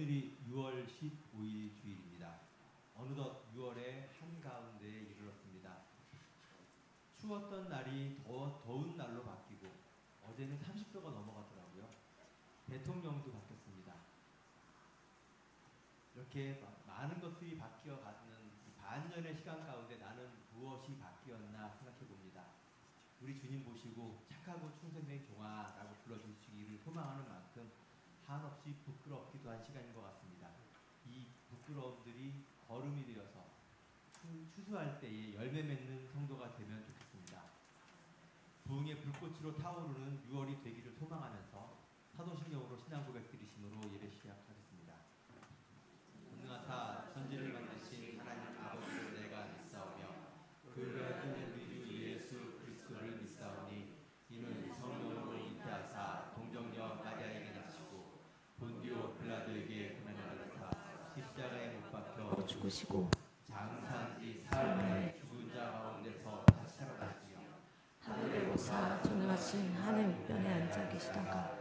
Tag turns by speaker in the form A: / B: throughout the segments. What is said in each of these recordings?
A: 오늘이 6월 15일 주일입니다. 어느덧 6월의 한가운데에 이르렀습니다. 추웠던 날이 더운 날로 바뀌고 어제는 30도가 넘어가더라고요. 대통령도 바뀌었습니다. 이렇게 많은 것들이 바뀌어가는 반년의 시간 가운데 나는 무엇이 바뀌었나 생각해 봅니다. 우리 주님 보시고 착하고 충성된 종아라고 불러주시기를 소망하는 만큼 한없이 부끄럽기도 한 시간인 것 같습니다. 이 부끄러움들이 걸음이 되어서 추수할 때에 열매 맺는 성도가 되면 좋겠습니다. 부흥의 불꽃으로 타오르는 6월이 되기를 소망하면서 사도신경으로 신앙 고백 드리심으로 예배 시작하겠습니다. 전능하사 천지를 만드신 하나님 아버지를 내가 믿사오며 그를 아들 우리 주 예수 그리스도를 믿사오니 이는 성령으로 잉태하사 동정녀 마리아에게 낳으시고 본디오 빌라도에게 고난을 받으사 십자가에 못 박혀
B: 죽으시고
A: 장사한지 사흘 만에 죽은 자 가운데서 다시 살아나시며
B: 하늘에 오사 전능하신 하늘 우편에 앉아 계시다가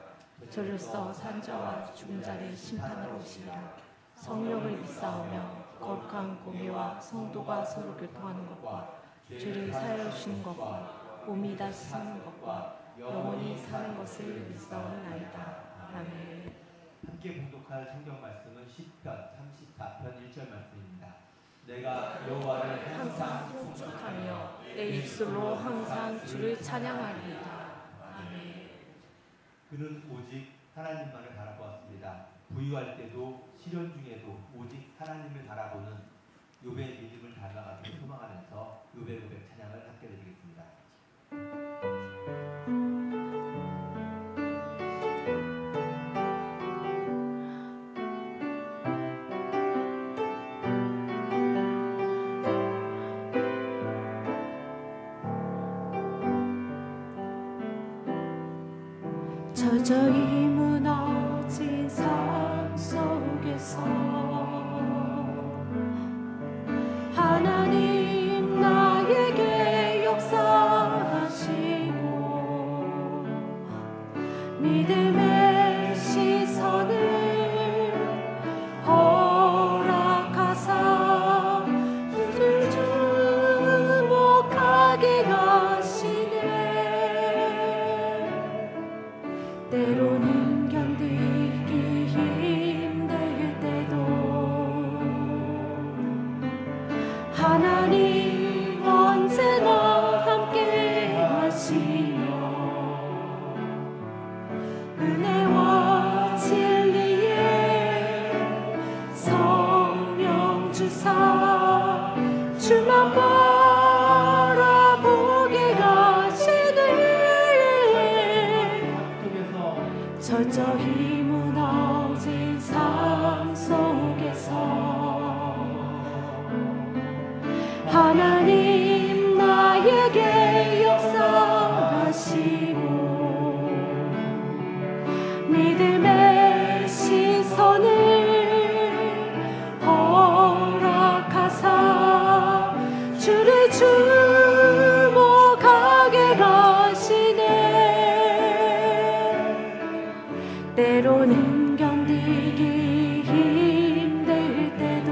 B: 저로서 산자와 죽은 자를 심판하러 오시리라. 성령을 믿사오며 거룩한 공예와 성도가 서로 교통하는 것과 죄를 사하여 주시는 것과 몸이 다시 사는 것과 영원히 사는 것을 믿사오나이다. 아멘.
A: 함께 봉독할 성경 말씀은 시편 34편 1절 말씀입니다. 내가 여호와를
B: 항상 송축하며 내 입술로 항상 주를 찬양하리이다. 아멘.
A: 그는 오직 하나님만을 바라보았습니다. 부유할 때도 시련 중에도 오직 하나님을 바라보는 욥의 믿음을 닮아가기를 소망하면서 욥의 고백 찬양을 함께 드리겠습니다.
B: 저저히 무너진 삶 속에서 하나님 나에게 역사하시고 믿음의 시선을 허락하사 주를 주목하게 하시네. 때로는 견디기 힘들 때도 하나님 언제나 함께 하시며 은혜와 진리에 성령 주사 주만 바라보게 하시네. 철저히 무너진 삶 속에서 하나님 나에게 역사하시고 믿음의 시선을 허락하사 주를 주목하게 하시네. 때로는 견디기 힘들 때도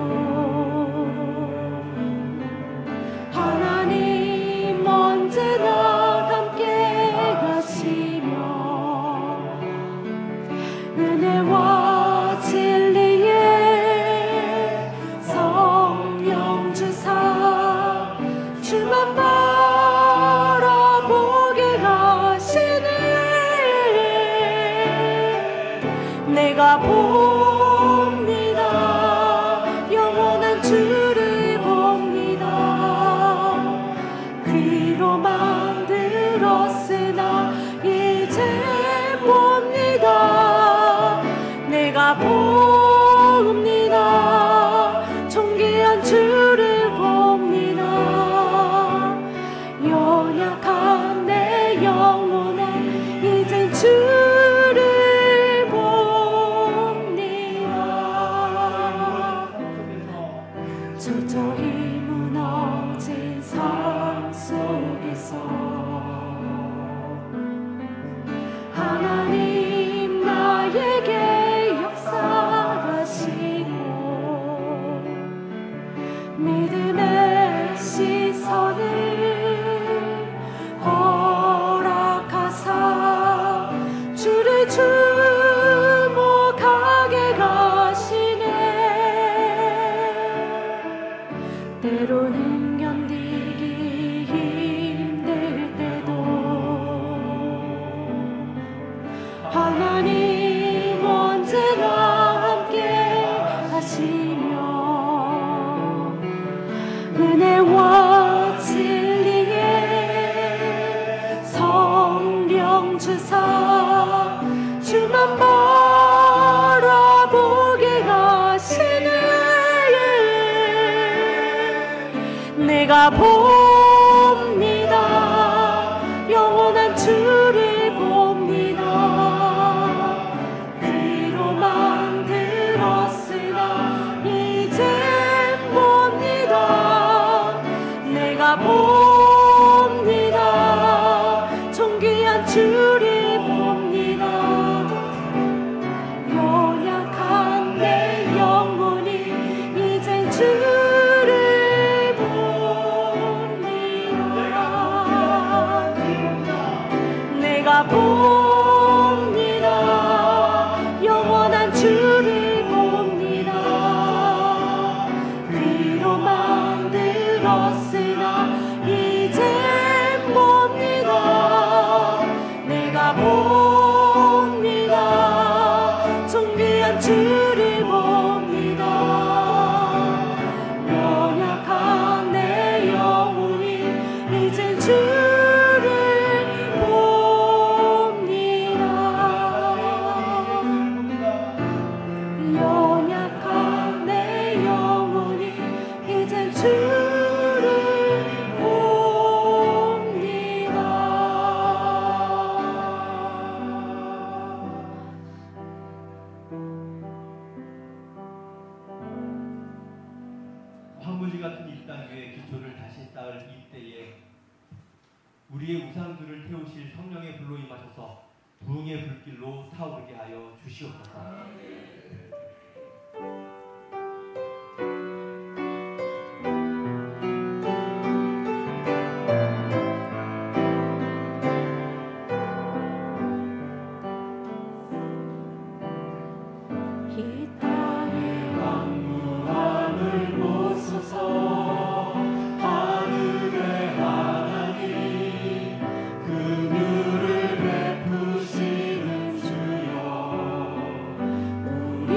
B: 은혜와 진리에 성령 주사 주만 바라보게 하시네. 내가 봅니다. 영원한 주를 봅니다. 귀로 만들었으나 이제 봅니다. 내가 봅니다. 존귀한 주를 봅니다. 연약한 내 영혼이 이젠 주를 봅니다. 내가 봅니다. 영원한 주를 봅니다. 귀로 만들었으나 이젠 봅니다. 내가 봅니다. 존귀한 주를 봅니다. 연약한 내 영혼이 이젠 주를 봅니다. 연약한 내 영혼이 이젠 주를 봅니다.
A: 황무지 같은 이 땅 위에 기초를 다시 쌓을 이때에 우리의 우상들을 태우실 성령의 불로 임하셔서 부흥의 불길로 타오르게 하여 주시옵소서.
B: 이 땅에 왕무함을 보소서. 하늘의 하나님 긍휼을 베푸시는 주여 우리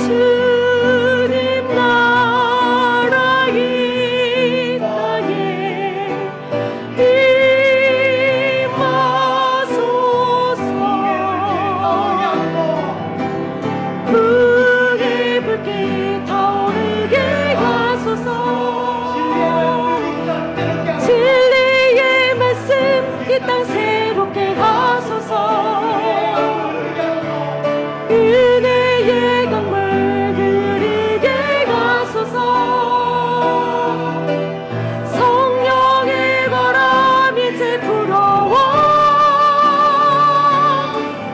B: 주님 나라 이 땅에 임하소서. 불의 불길 타오르게 하소서. 진리의 말씀 이 땅 새롭게 하소서. 은혜의 강물 흐르게 하소서. 성령의 바람 이제 불어와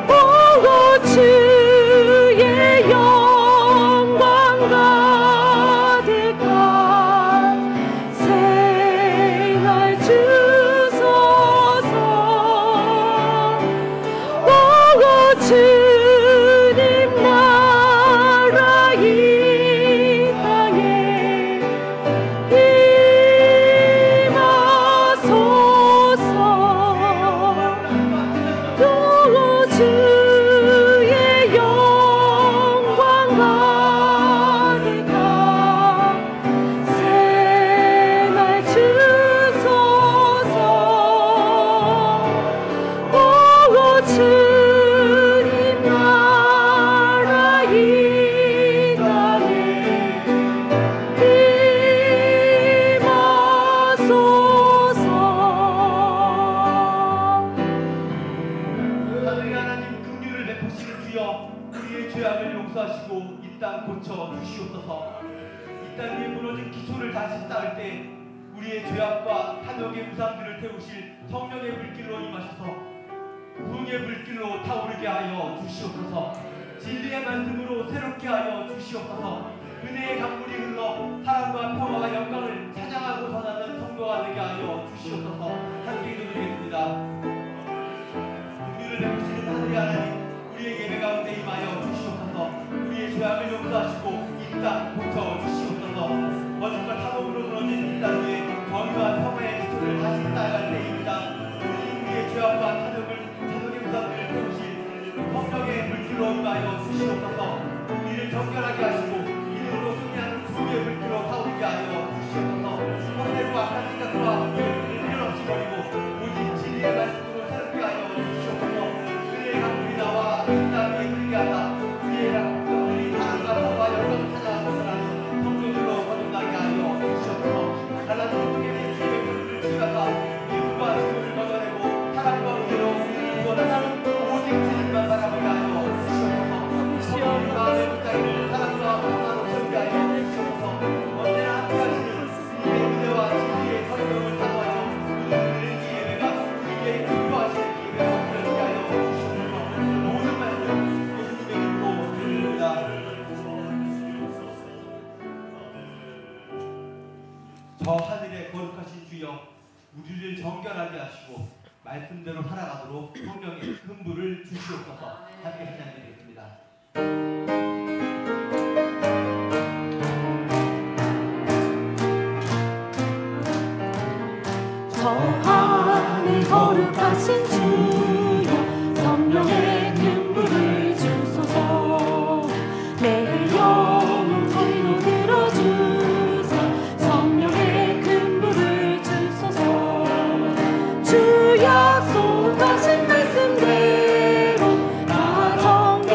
B: 오고 주의 영광 가득한 생활 주소서. 오고 주님 나라 이 땅에 임하소서. 오고 주의 영광 가득한 생활 주소서. 오고 주님 나라 이 땅에 임하소서.
A: 하늘의 하나님, 긍휼을 베푸시는 주여, 우리의 죄악을 용서하시고 이 땅 고쳐 주시옵소서. 이 땅 위에 무너진 기초를 다시 쌓을 때 우리의 죄악과 탐욕의 우상들을 태우실 성령의 불길로 임하셔서 부흥의 불길로 타오르게 하여 주시옵소서. 진리의 말씀으로 새롭게 하여 주시옵소서. 은혜의 강물이 흘러 사랑과 평화와 영광을 찬양하고 전하는 성도가 되게 하여 주시옵소서. 함께 기도드리겠습니다. 긍휼을 베푸시는 하늘의 하나님, 우리의 예배 가운데 임하여 주시옵소서. 우리의 죄악을 용서하시고 이 땅 고쳐 주시옵소서. 어둠과 탐욕으로 무너진 이 땅 위에 정의와 평화의 기초를 다시 쌓아갈 때입니다. 우리의 죄악과 탐욕의 우상들을 태우실 성령의 불길로 임하여 주시옵소서. 우리를 정결하게 하시고 이름으로 승리하는 구주의 불길로 타오르게 하여 주시옵소서. 헛되고 악한 생각과 죄를 일 없이 버리고 오직 진리의 말씀으로 새롭게 하여 주시옵소서. 은혜의 강물이 나와 이 땅 위에 흐르게 하사 우리의 백성들이 사랑과 평화와 영광을 찾아가서 살아가는 성도들로 거듭나게 하여 주시옵소서. 갈라진 중에 주의 백성들을 지나가 미움과 증오를 걷어내고 사랑과 은혜로 우리를 구원하는 오직 주님만 바라보게 하여 주시옵소서. 성도의 마음의 문자를 사랑과 평화로 채우게 하여 주시옵소서. 언제나 함께 하시는 주님의 은혜와 진리의 성령을 사모하여 우리의 예배가 주님의 기뻐하시는 예배가 되게 하여 주시옵소서. 모든 말씀 예수님의 이름으로 드립니다. 저 하늘의 거룩하신 주여, 우리를 정결하게 하시고 말씀대로 살아가도록 성령의 큰 불을 주시옵소서. 함께 찬양드리겠습니다.
B: 저 하늘 거룩하신 주여, 성령의 큰 불을 주소서. 내 영혼 불로 들어주사 성령의 큰 불을 주소서. 주 약속하신 말씀대로 나 정결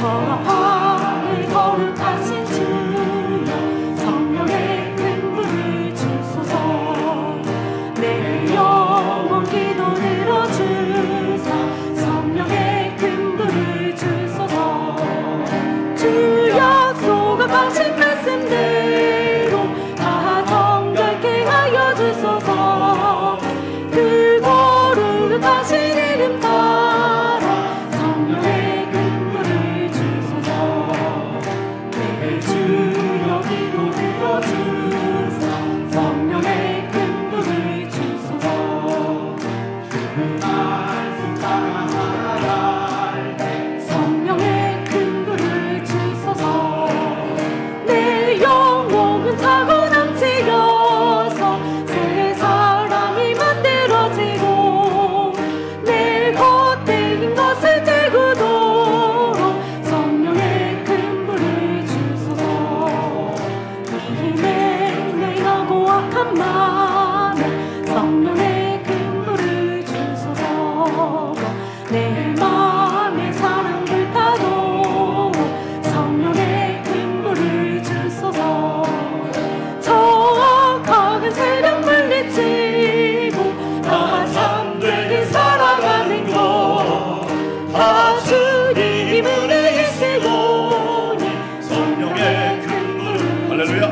B: 하늘 거룩하신 주여 성령의 큰 불을 주소서. 내 영혼 기도 들어주사 성령의 큰 불을 주소서. 주 약속하신 말씀대로 다 정결케 하여 주소서. 그 거룩하신 이름 따라 성령의 큰 불을 주소서. 내 주여 기도 들어주사 성령의 큰 불을 주소서. 주의 말씀 따라 살아갈 때 성령의 큰 불을 주소서. 내 영혼은 차고 넘치려서 새 사람이 만들어지고 내 겉에 것을 떼고도록 성령의 큰 불을 주소서. 이내 내하고 악한 마음에 성령의 큰 불을 주소서. 내 마음에 사랑 불타도록 성령의 큰 불을 주소서. 정악한 세력 물리치고 다 참되게 살아가는 것 다 주님 은혜 있으오니
C: 성령의 큰 불 할렐루야.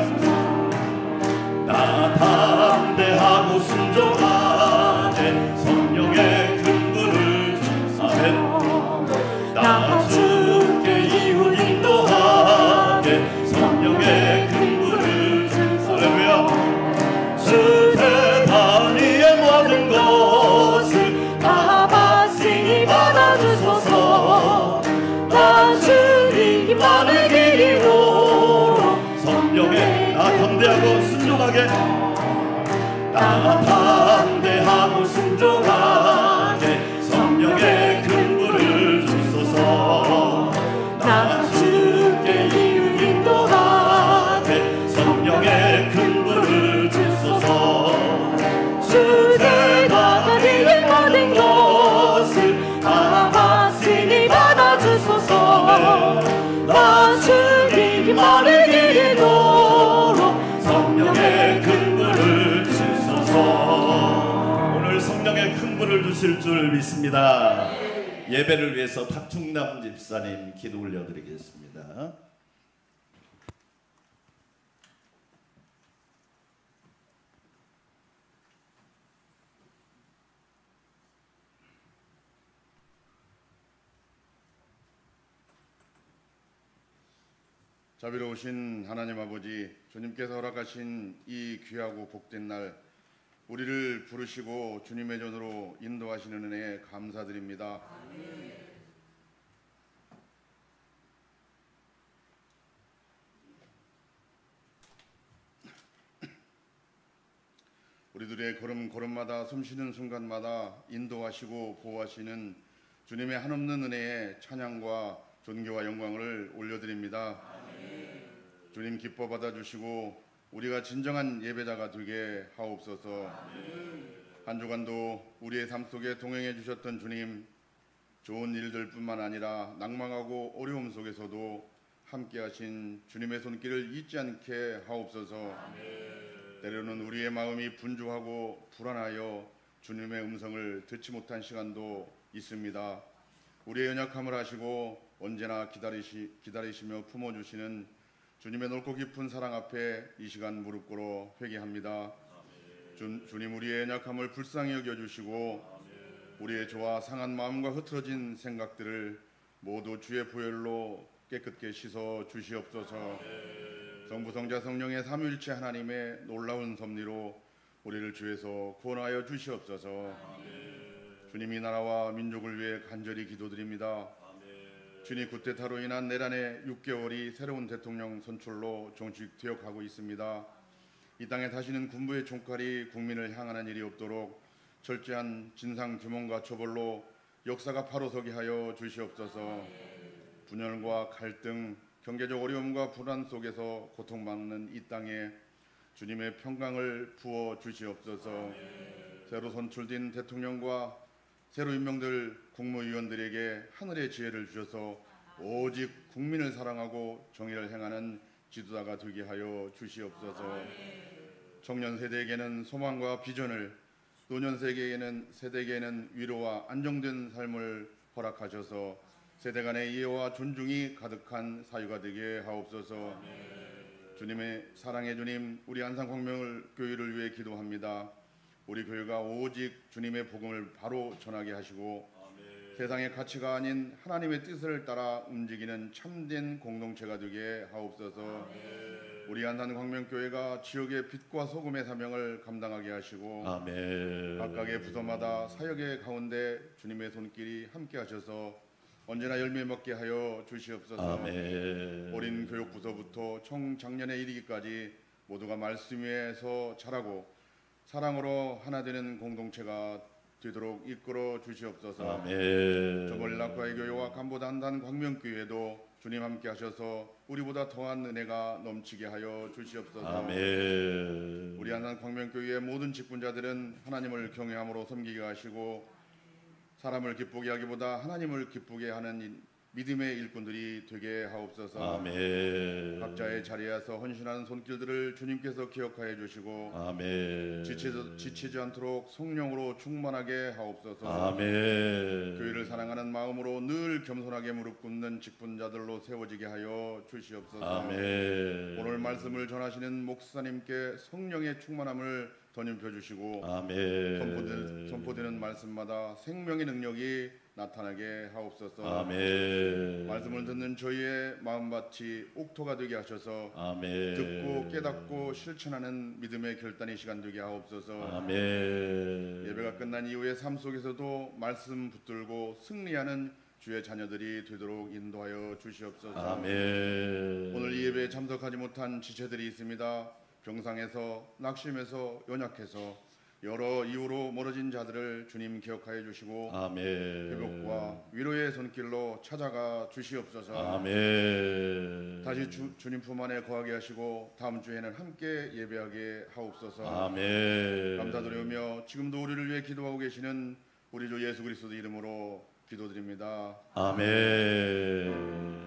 C: 나 담대하고 순종하되 성령의 큰 불을 아멘. 나 주께 이웃 인도하되 성령의 큰 불을 할렐루야. 주세단 위의 모든 것을 다 받으니 받아주소서. 다 주님만을 기리도록 성령의 나 담대하고 순종하게 나 담대하고 순종하게 성령의 큰 불을 주소서. 나 주께 이웃 인도하게 성령의 큰 불을 주소서. 주제가 위의 모든 것을 다 받으니 받아주소서. 나 주님만을 기리도록 성령의 큰 불을 주소서. 오늘 성령의 큰 불을 주실 줄 믿습니다. 예배를 위해서 탁충남 집사님 기도 올려드리겠습니다. 자비로우신 하나님 아버지, 주님께서 허락하신 이 귀하고 복된 날 우리를 부르시고 주님의 전으로 인도하시는 은혜에 감사드립니다. 아멘. 우리들의 걸음걸음마다 숨쉬는 순간마다 인도하시고 보호하시는 주님의 한없는 은혜에 찬양과 존귀와 영광을 올려드립니다. 아멘. 주님 기뻐 받아주시고 우리가 진정한 예배자가 되게 하옵소서. 아멘. 한 주간도 우리의 삶 속에 동행해 주셨던 주님, 좋은 일들뿐만 아니라 낭망하고 어려움 속에서도 함께하신 주님의 손길을 잊지 않게 하옵소서. 아멘. 때로는 우리의 마음이 분주하고 불안하여 주님의 음성을 듣지 못한 시간도 있습니다. 우리의 연약함을 아시고 언제나 기다리시며 품어주시는 주님의 넓고 깊은 사랑 앞에 이 시간 무릎 꿇어 회개합니다. 주님, 우리의 연약함을 불쌍히 여겨주시고 우리의 죄와 상한 마음과 흐트러진 생각들을 모두 주의 보혈로 깨끗게 씻어 주시옵소서. 성부 성자 성령의 삼위일체 하나님의 놀라운 섭리로 우리를 주에서 구원하여 주시옵소서. 주님이 나라와 민족을 위해 간절히 기도드립니다. 주님, 쿠데타로 인한 내란의 6개월이 새로운 대통령 선출로 정식 퇴역하고 있습니다. 이 땅에 다시는 군부의 총칼이 국민을 향하는 일이 없도록 철저한 진상 규명과 처벌로 역사가 바로 서게 하여 주시옵소서. 분열과 갈등, 경제적 어려움과 불안 속에서 고통받는 이 땅에 주님의 평강을 부어 주시옵소서. 새로 선출된 대통령과 새로 임명될 국무위원들에게 하늘의 지혜를 주셔서 오직 국민을 사랑하고 정의를 행하는 지도자가 되게 하여 주시옵소서. 청년 세대에게는 소망과 비전을, 노년 세대에게는 위로와 안정된 삶을 허락하셔서 세대 간의 이해와 존중이 가득한 사유가 되게 하옵소서. 주님의 사랑의 주님, 우리 안산광명교회를 위해 기도합니다. 우리 교회가 오직 주님의 복음을 바로 전하게 하시고 세상의 가치가 아닌 하나님의 뜻을 따라 움직이는 참된 공동체가 되게 하옵소서. 우리 안산광명교회가 지역의 빛과 소금의 사명을 감당하게 하시고 각각의 부서마다 사역의 가운데 주님의 손길이 함께 하셔서 언제나 열매 맺게 하여 주시옵소서. 어린 교육부서부터 청장년에 이르기까지 모두가 말씀 위에서 자라고 사랑으로 하나 되는 공동체가 되도록 이끌어 주시옵소서. 저멀리 낙화의 교회와 간보다 안산 광명교회도 주님 함께 하셔서 우리보다 더한 은혜가 넘치게 하여 주시옵소서. 우리 안산 광명교회의 모든 직분자들은 하나님을 경외함으로 섬기게 하시고 사람을 기쁘게 하기보다 하나님을 기쁘게 하는 믿음의 일꾼들이 되게 하옵소서. 각자의 자리에서 헌신하는 손길들을 주님께서 기억하여 주시고 지치지 않도록 성령으로 충만하게 하옵소서. 교회를 사랑하는 마음으로 늘 겸손하게 무릎 꿇는 직분자들로 세워지게 하여 주시옵소서. 오늘 말씀을 전하시는 목사님께 성령의 충만함을 덧입혀 주시고 선포되는 말씀마다 생명의 능력이 나타나게 하옵소서. 말씀을 듣는 저희의 마음밭이 옥토가 되게 하셔서 듣고 깨닫고 실천하는 믿음의 결단의 시간 되게 하옵소서. 예배가 끝난 이후의 삶 속에서도 말씀 붙들고 승리하는 주의 자녀들이 되도록 인도하여 주시옵소서. 오늘 이 예배에 참석하지 못한 지체들이 있습니다. 병상에서, 낙심해서, 연약해서 여러 이유로 멀어진 자들을 주님 기억하여 주시고 회복과 위로의 손길로 찾아가 주시옵소서. 다시 주님 품 안에 거하게 하시고 다음 주에는 함께 예배하게 하옵소서. 감사드리며 지금도 우리를 위해 기도하고 계시는 우리 주 예수 그리스도 이름으로 기도드립니다. 아멘.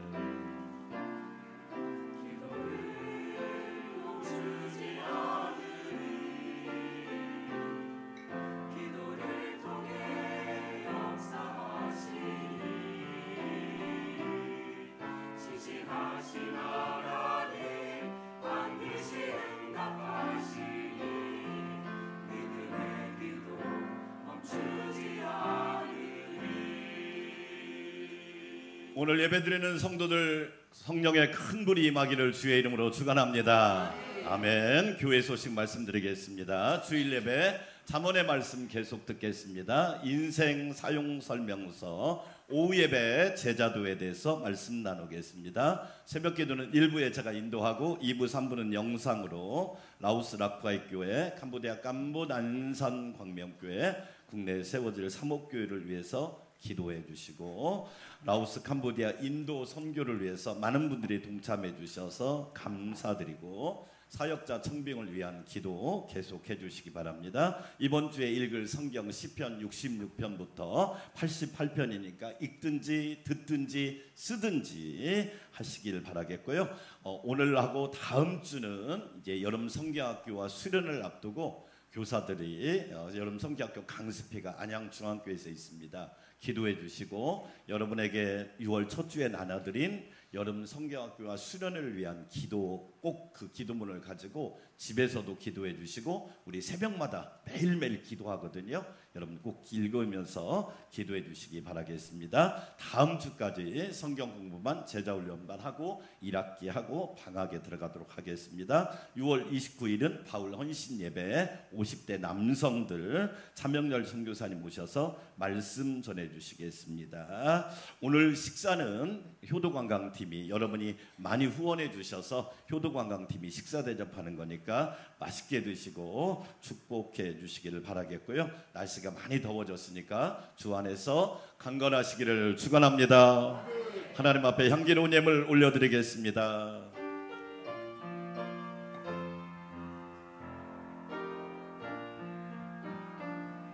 D: 오늘 예배드리는 성도들 성령의 큰 불이 임하기를 주의 이름으로 축원합니다. 아멘. 교회 소식 말씀드리겠습니다. 주일 예배 잠언의 말씀 계속 듣겠습니다. 인생 사용 설명서 오후 예배 제자도에 대해서 말씀 나누겠습니다. 새벽 기도는 1부에 제가 인도하고 2부 3부는 영상으로 라오스 락과이 교회, 캄보디아 깜보 난산 광명교회, 국내에 세워질 사목교회를 위해서 기도해 주시고 라오스, 캄보디아, 인도 선교를 위해서 많은 분들이 동참해 주셔서 감사드리고 사역자 청빙을 위한 기도 계속해 주시기 바랍니다. 이번 주에 읽을 성경 시편 66편부터 88편이니까 읽든지 듣든지 쓰든지 하시길 바라겠고요. 오늘하고 다음 주는 이제 여름 성경학교와 수련을 앞두고 교사들이 여름 성경학교 강습회가 안양중앙교회에서 있습니다. 기도해 주시고 여러분에게 6월 첫 주에 나눠드린 여름 성경학교와 수련을 위한 기도, 꼭 그 기도문을 가지고 집에서도 기도해 주시고 우리 새벽마다 매일매일 기도하거든요. 여러분 꼭 읽으면서 기도해 주시기 바라겠습니다. 다음 주까지 성경 공부만 제자훈련만 하고 1학기 하고 방학에 들어가도록 하겠습니다. 6월 29일은 바울 헌신 예배 50대 남성들 차명렬 선교사님 모셔서 말씀 전해 주시겠습니다. 오늘 식사는 효도관광팀이 여러분이 많이 후원해 주셔서 효도관광팀이 식사 대접하는 거니까 맛있게 드시고 축복해 주시기를 바라겠고요. 날씨가 많이 더워졌으니까 주 안에서 강건하시기를 축원합니다. 하나님 앞에 향기로운 예물 올려드리겠습니다.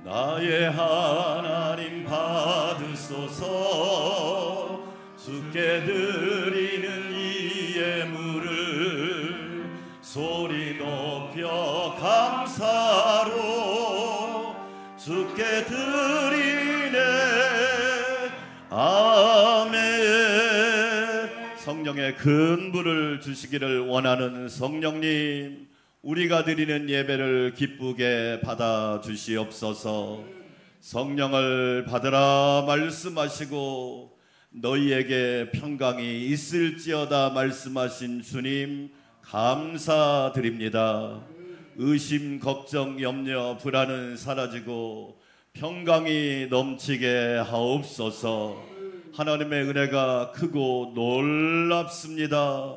D: 나의 하나님 받으소서 주께 드리는 이 예물을 소리 높여 감사로 주께 드리네. 아멘. 성령의 큰 불을 주시기를 원하는 성령님, 우리가 드리는 예배를 기쁘게 받아 주시옵소서. 성령을 받으라 말씀하시고 너희에게 평강이 있을지어다 말씀하신 주님 감사드립니다. 의심, 걱정, 염려, 불안은 사라지고 평강이 넘치게 하옵소서. 하나님의 은혜가 크고 놀랍습니다.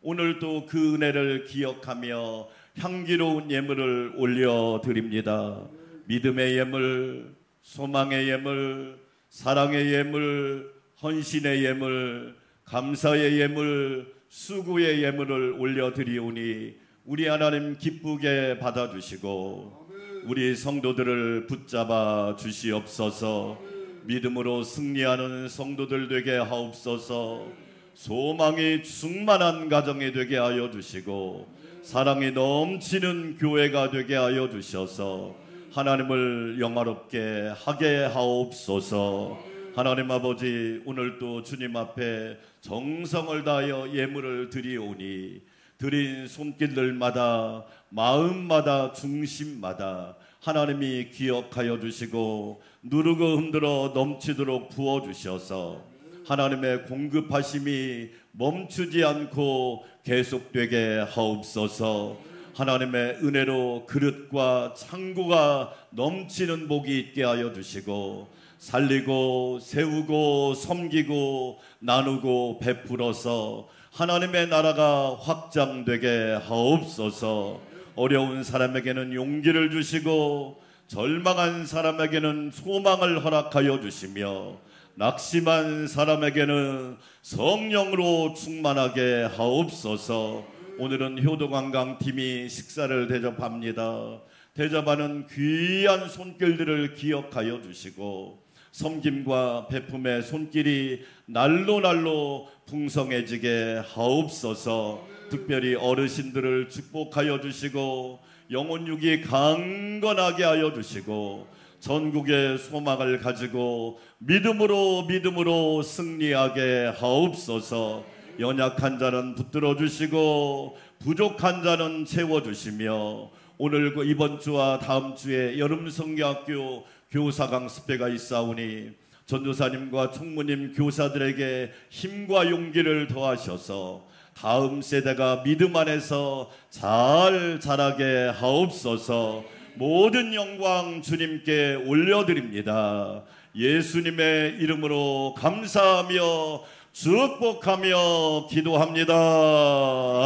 D: 오늘도 그 은혜를 기억하며 향기로운 예물을 올려드립니다. 믿음의 예물, 소망의 예물, 사랑의 예물, 헌신의 예물, 감사의 예물, 수고의 예물을 올려드리오니 우리 하나님 기쁘게 받아주시고 우리 성도들을 붙잡아 주시옵소서. 믿음으로 승리하는 성도들 되게 하옵소서. 소망이 충만한 가정이 되게 하여 주시고 사랑이 넘치는 교회가 되게 하여 주셔서 하나님을 영화롭게 하게 하옵소서. 하나님 아버지, 오늘도 주님 앞에 정성을 다하여 예물을 드리오니 드린 손길들마다 마음마다 중심마다 하나님이 기억하여 주시고 누르고 흔들어 넘치도록 부어주셔서 하나님의 공급하심이 멈추지 않고 계속되게 하옵소서. 하나님의 은혜로 그릇과 창고가 넘치는 복이 있게 하여 주시고 살리고 세우고 섬기고 나누고 베풀어서 하나님의 나라가 확장되게 하옵소서. 어려운 사람에게는 용기를 주시고 절망한 사람에게는 소망을 허락하여 주시며 낙심한 사람에게는 성령으로 충만하게 하옵소서. 오늘은 효도관광팀이 식사를 대접합니다. 대접하는 귀한 손길들을 기억하여 주시고 섬김과 베품의 손길이 날로 풍성해지게 하옵소서. 특별히 어르신들을 축복하여 주시고 영혼육이 강건하게 하여 주시고 전국의 소망을 가지고 믿음으로 승리하게 하옵소서. 연약한 자는 붙들어 주시고 부족한 자는 채워 주시며 오늘 이번 주와 다음 주에 여름 성경학교 교사 강습회가 있사오니 전도사님과 총무님 교사들에게 힘과 용기를 더하셔서 다음 세대가 믿음 안에서 잘 자라게 하옵소서. 모든 영광 주님께 올려드립니다. 예수님의 이름으로 감사하며 축복하며 기도합니다.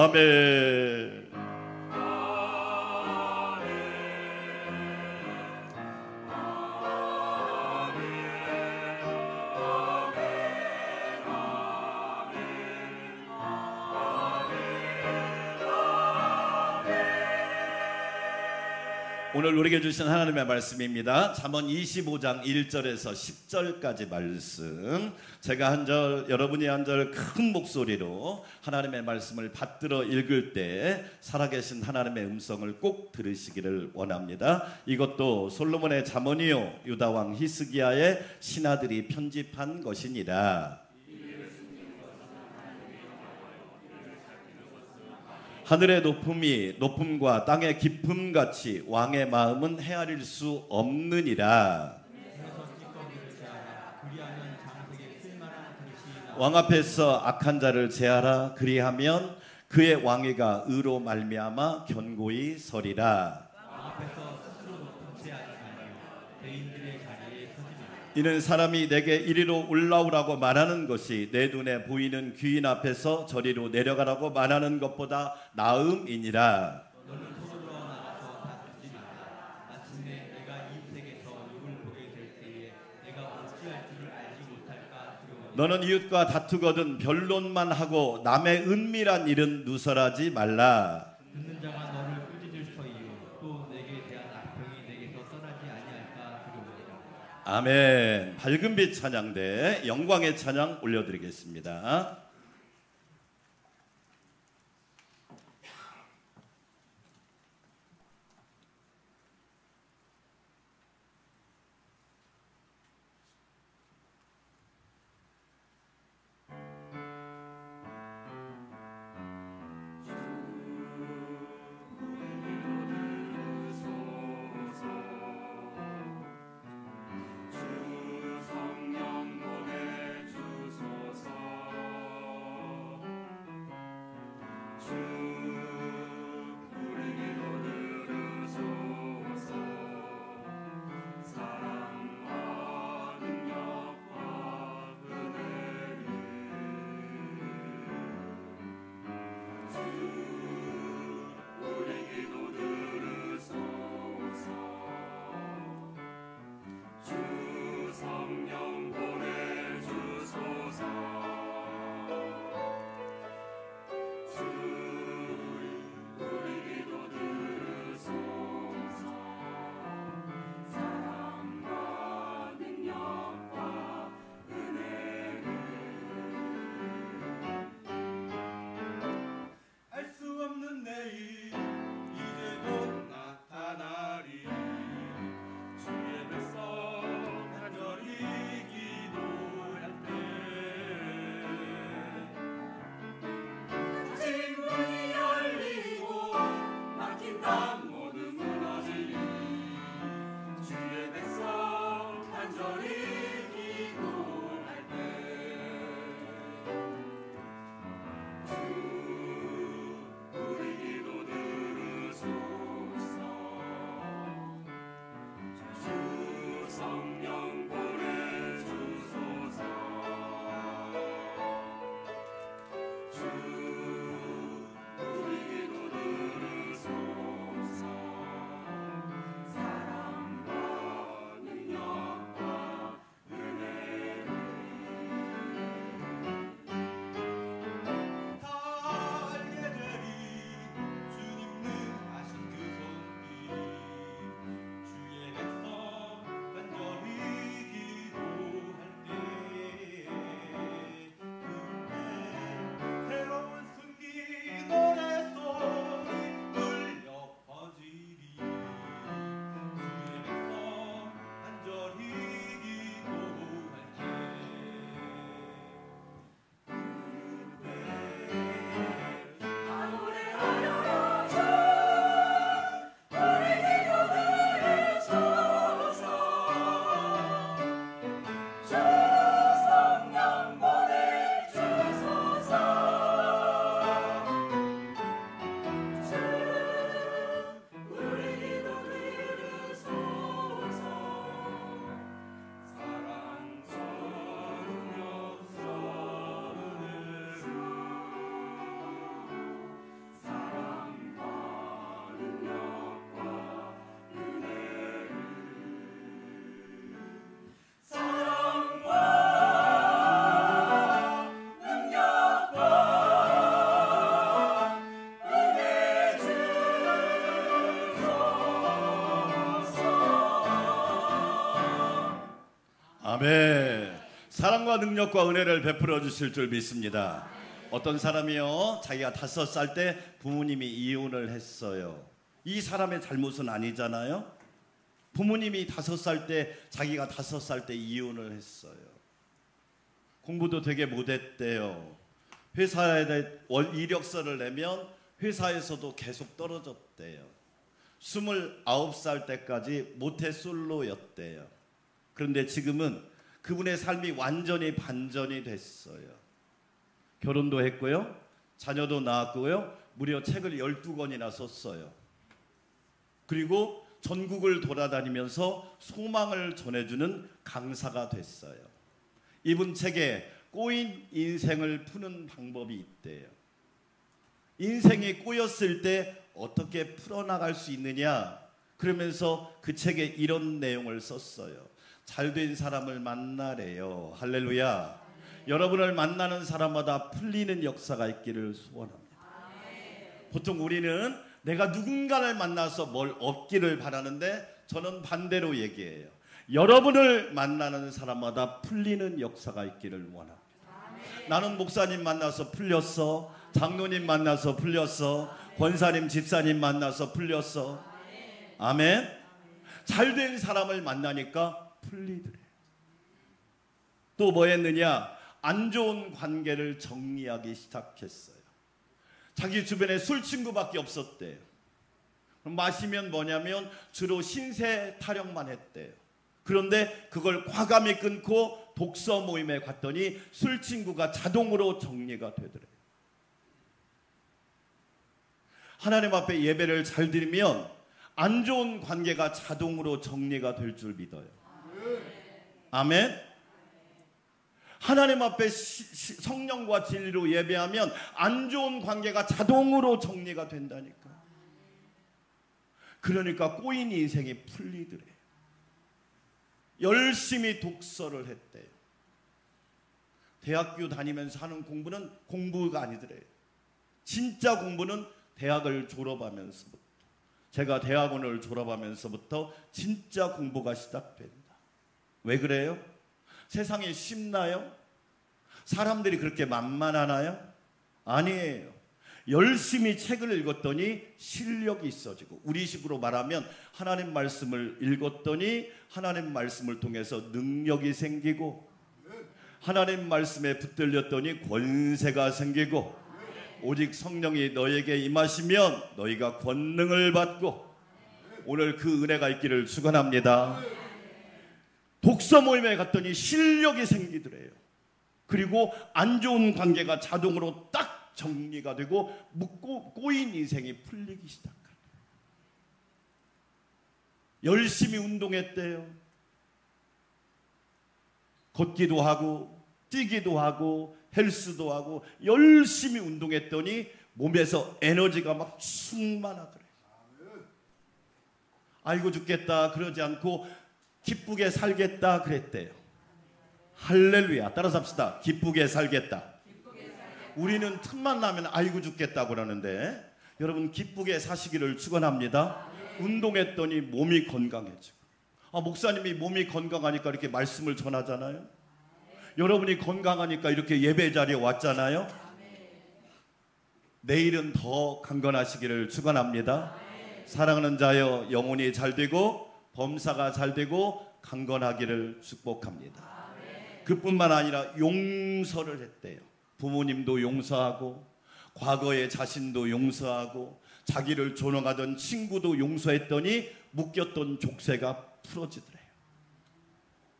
D: 아멘. 오늘 우리에게 주신 하나님의 말씀입니다. 잠언 25장 1절에서 10절까지 말씀. 제가 한 절, 여러분이 한 절 큰 목소리로 하나님의 말씀을 받들어 읽을 때 살아계신 하나님의 음성을 꼭 들으시기를 원합니다. 이것도 솔로몬의 잠언이요 유다왕 히스기야의 신하들이 편집한 것이니라. 하늘의 높음과 땅의 깊음같이 왕의 마음은 헤아릴 수 없느니라. 왕 앞에서 악한 자를 제하라. 그리하면 그의 왕위가 의로 말미암아 견고히 서리라. 이는 사람이 내게 이리로 올라오라고 말하는 것이 내 눈에 보이는 귀인 앞에서 저리로 내려가라고 말하는 것보다 나음이니라. 너는 이웃과 다투거든 변론만 하고 남의 은밀한 일은 누설하지 말라.
A: 듣는 자가 너를 꾸짖을 터이요 또 내게 대한 악평이 내게서 떠나지 아니할까 두려우니라.
D: 아멘. 밝은빛 찬양대 영광의 찬양 올려드리겠습니다. 아멘. 사랑과 능력과 은혜를 베풀어 주실 줄 믿습니다. 어떤 사람이요, 자기가 5살 때 부모님이 이혼을 했어요. 이 사람의 잘못은 아니잖아요. 부모님이 5살 때, 자기가 5살 때 이혼을 했어요. 공부도 되게 못했대요. 회사에 월 이력서를 내면 회사에서도 계속 떨어졌대요. 29살 때까지 모태솔로였대요. 그런데 지금은 그분의 삶이 완전히 반전이 됐어요. 결혼도 했고요, 자녀도 낳았고요, 무려 책을 12권이나 썼어요. 그리고 전국을 돌아다니면서 소망을 전해주는 강사가 됐어요. 이분 책에 꼬인 인생을 푸는 방법이 있대요. 인생이 꼬였을 때 어떻게 풀어나갈 수 있느냐, 그러면서 그 책에 이런 내용을 썼어요. 잘된 사람을 만나래요. 할렐루야. 여러분을 만나는 사람마다 풀리는 역사가 있기를 소원합니다. 보통 우리는 내가 누군가를 만나서 뭘 얻기를 바라는데, 저는 반대로 얘기해요. 여러분을 만나는 사람마다 풀리는 역사가 있기를 원합니다. 나는 목사님 만나서 풀렸어. 장로님 만나서 풀렸어. 권사님, 집사님 만나서 풀렸어. 아멘. 잘된 사람을 만나니까 풀리더래. 또 뭐 했느냐? 안 좋은 관계를 정리하기 시작했어요. 자기 주변에 술 친구밖에 없었대요. 마시면 뭐냐면 주로 신세 타령만 했대요. 그런데 그걸 과감히 끊고 독서 모임에 갔더니 술 친구가 자동으로 정리가 되더래요. 하나님 앞에 예배를 잘 드리면 안 좋은 관계가 자동으로 정리가 될 줄 믿어요. 아멘. 하나님 앞에 성령과 진리로 예배하면 안 좋은 관계가 자동으로 정리가 된다니까. 그러니까 꼬인 인생이 풀리더래요. 열심히 독서를 했대요. 대학교 다니면서 하는 공부는 공부가 아니더래요. 진짜 공부는 대학을 졸업하면서부터, 제가 대학원을 졸업하면서부터 진짜 공부가 시작된다. 왜 그래요? 세상이 쉽나요? 사람들이 그렇게 만만하나요? 아니에요. 열심히 책을 읽었더니 실력이 있어지고, 우리식으로 말하면 하나님 말씀을 읽었더니 하나님 말씀을 통해서 능력이 생기고, 하나님 말씀에 붙들렸더니 권세가 생기고, 오직 성령이 너에게 임하시면 너희가 권능을 받고, 오늘 그 은혜가 있기를 축원합니다. 독서 모임에 갔더니 실력이 생기더래요. 그리고 안 좋은 관계가 자동으로 딱 정리가 되고 꼬인 인생이 풀리기 시작합니다. 열심히 운동했대요. 걷기도 하고 뛰기도 하고 헬스도 하고 열심히 운동했더니 몸에서 에너지가 막 충만하더래요. 아이고 죽겠다 그러지 않고 기쁘게 살겠다 그랬대요. 할렐루야. 따라서 합시다. 기쁘게 살겠다. 우리는 틈만 나면 아이고 죽겠다고 그러는데, 여러분 기쁘게 사시기를 축원합니다. 운동했더니 몸이 건강해지고, 목사님이 몸이 건강하니까 이렇게 말씀을 전하잖아요. 여러분이 건강하니까 이렇게 예배 자리에 왔잖아요. 내일은 더 강건하시기를 축원합니다. 사랑하는 자여, 영혼이 잘 되고 범사가 잘 되고 강건하기를 축복합니다. 그뿐만 아니라 용서를 했대요. 부모님도 용서하고, 과거의 자신도 용서하고, 자기를 조롱하던 친구도 용서했더니 묶였던 족쇄가 풀어지더래요.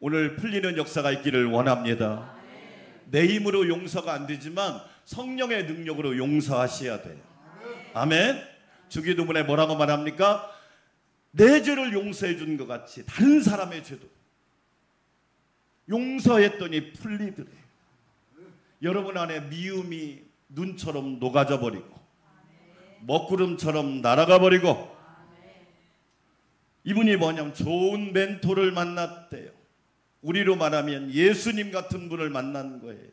D: 오늘 풀리는 역사가 있기를 원합니다. 내 힘으로 용서가 안 되지만 성령의 능력으로 용서하셔야 돼요. 아멘. 주기도문에 뭐라고 말합니까? 내 죄를 용서해 준 것 같이 다른 사람의 죄도 용서했더니 풀리더래요. 여러분 안에 미움이 눈처럼 녹아져 버리고 먹구름처럼 날아가 버리고, 이분이 뭐냐면 좋은 멘토를 만났대요. 우리로 말하면 예수님 같은 분을 만난 거예요.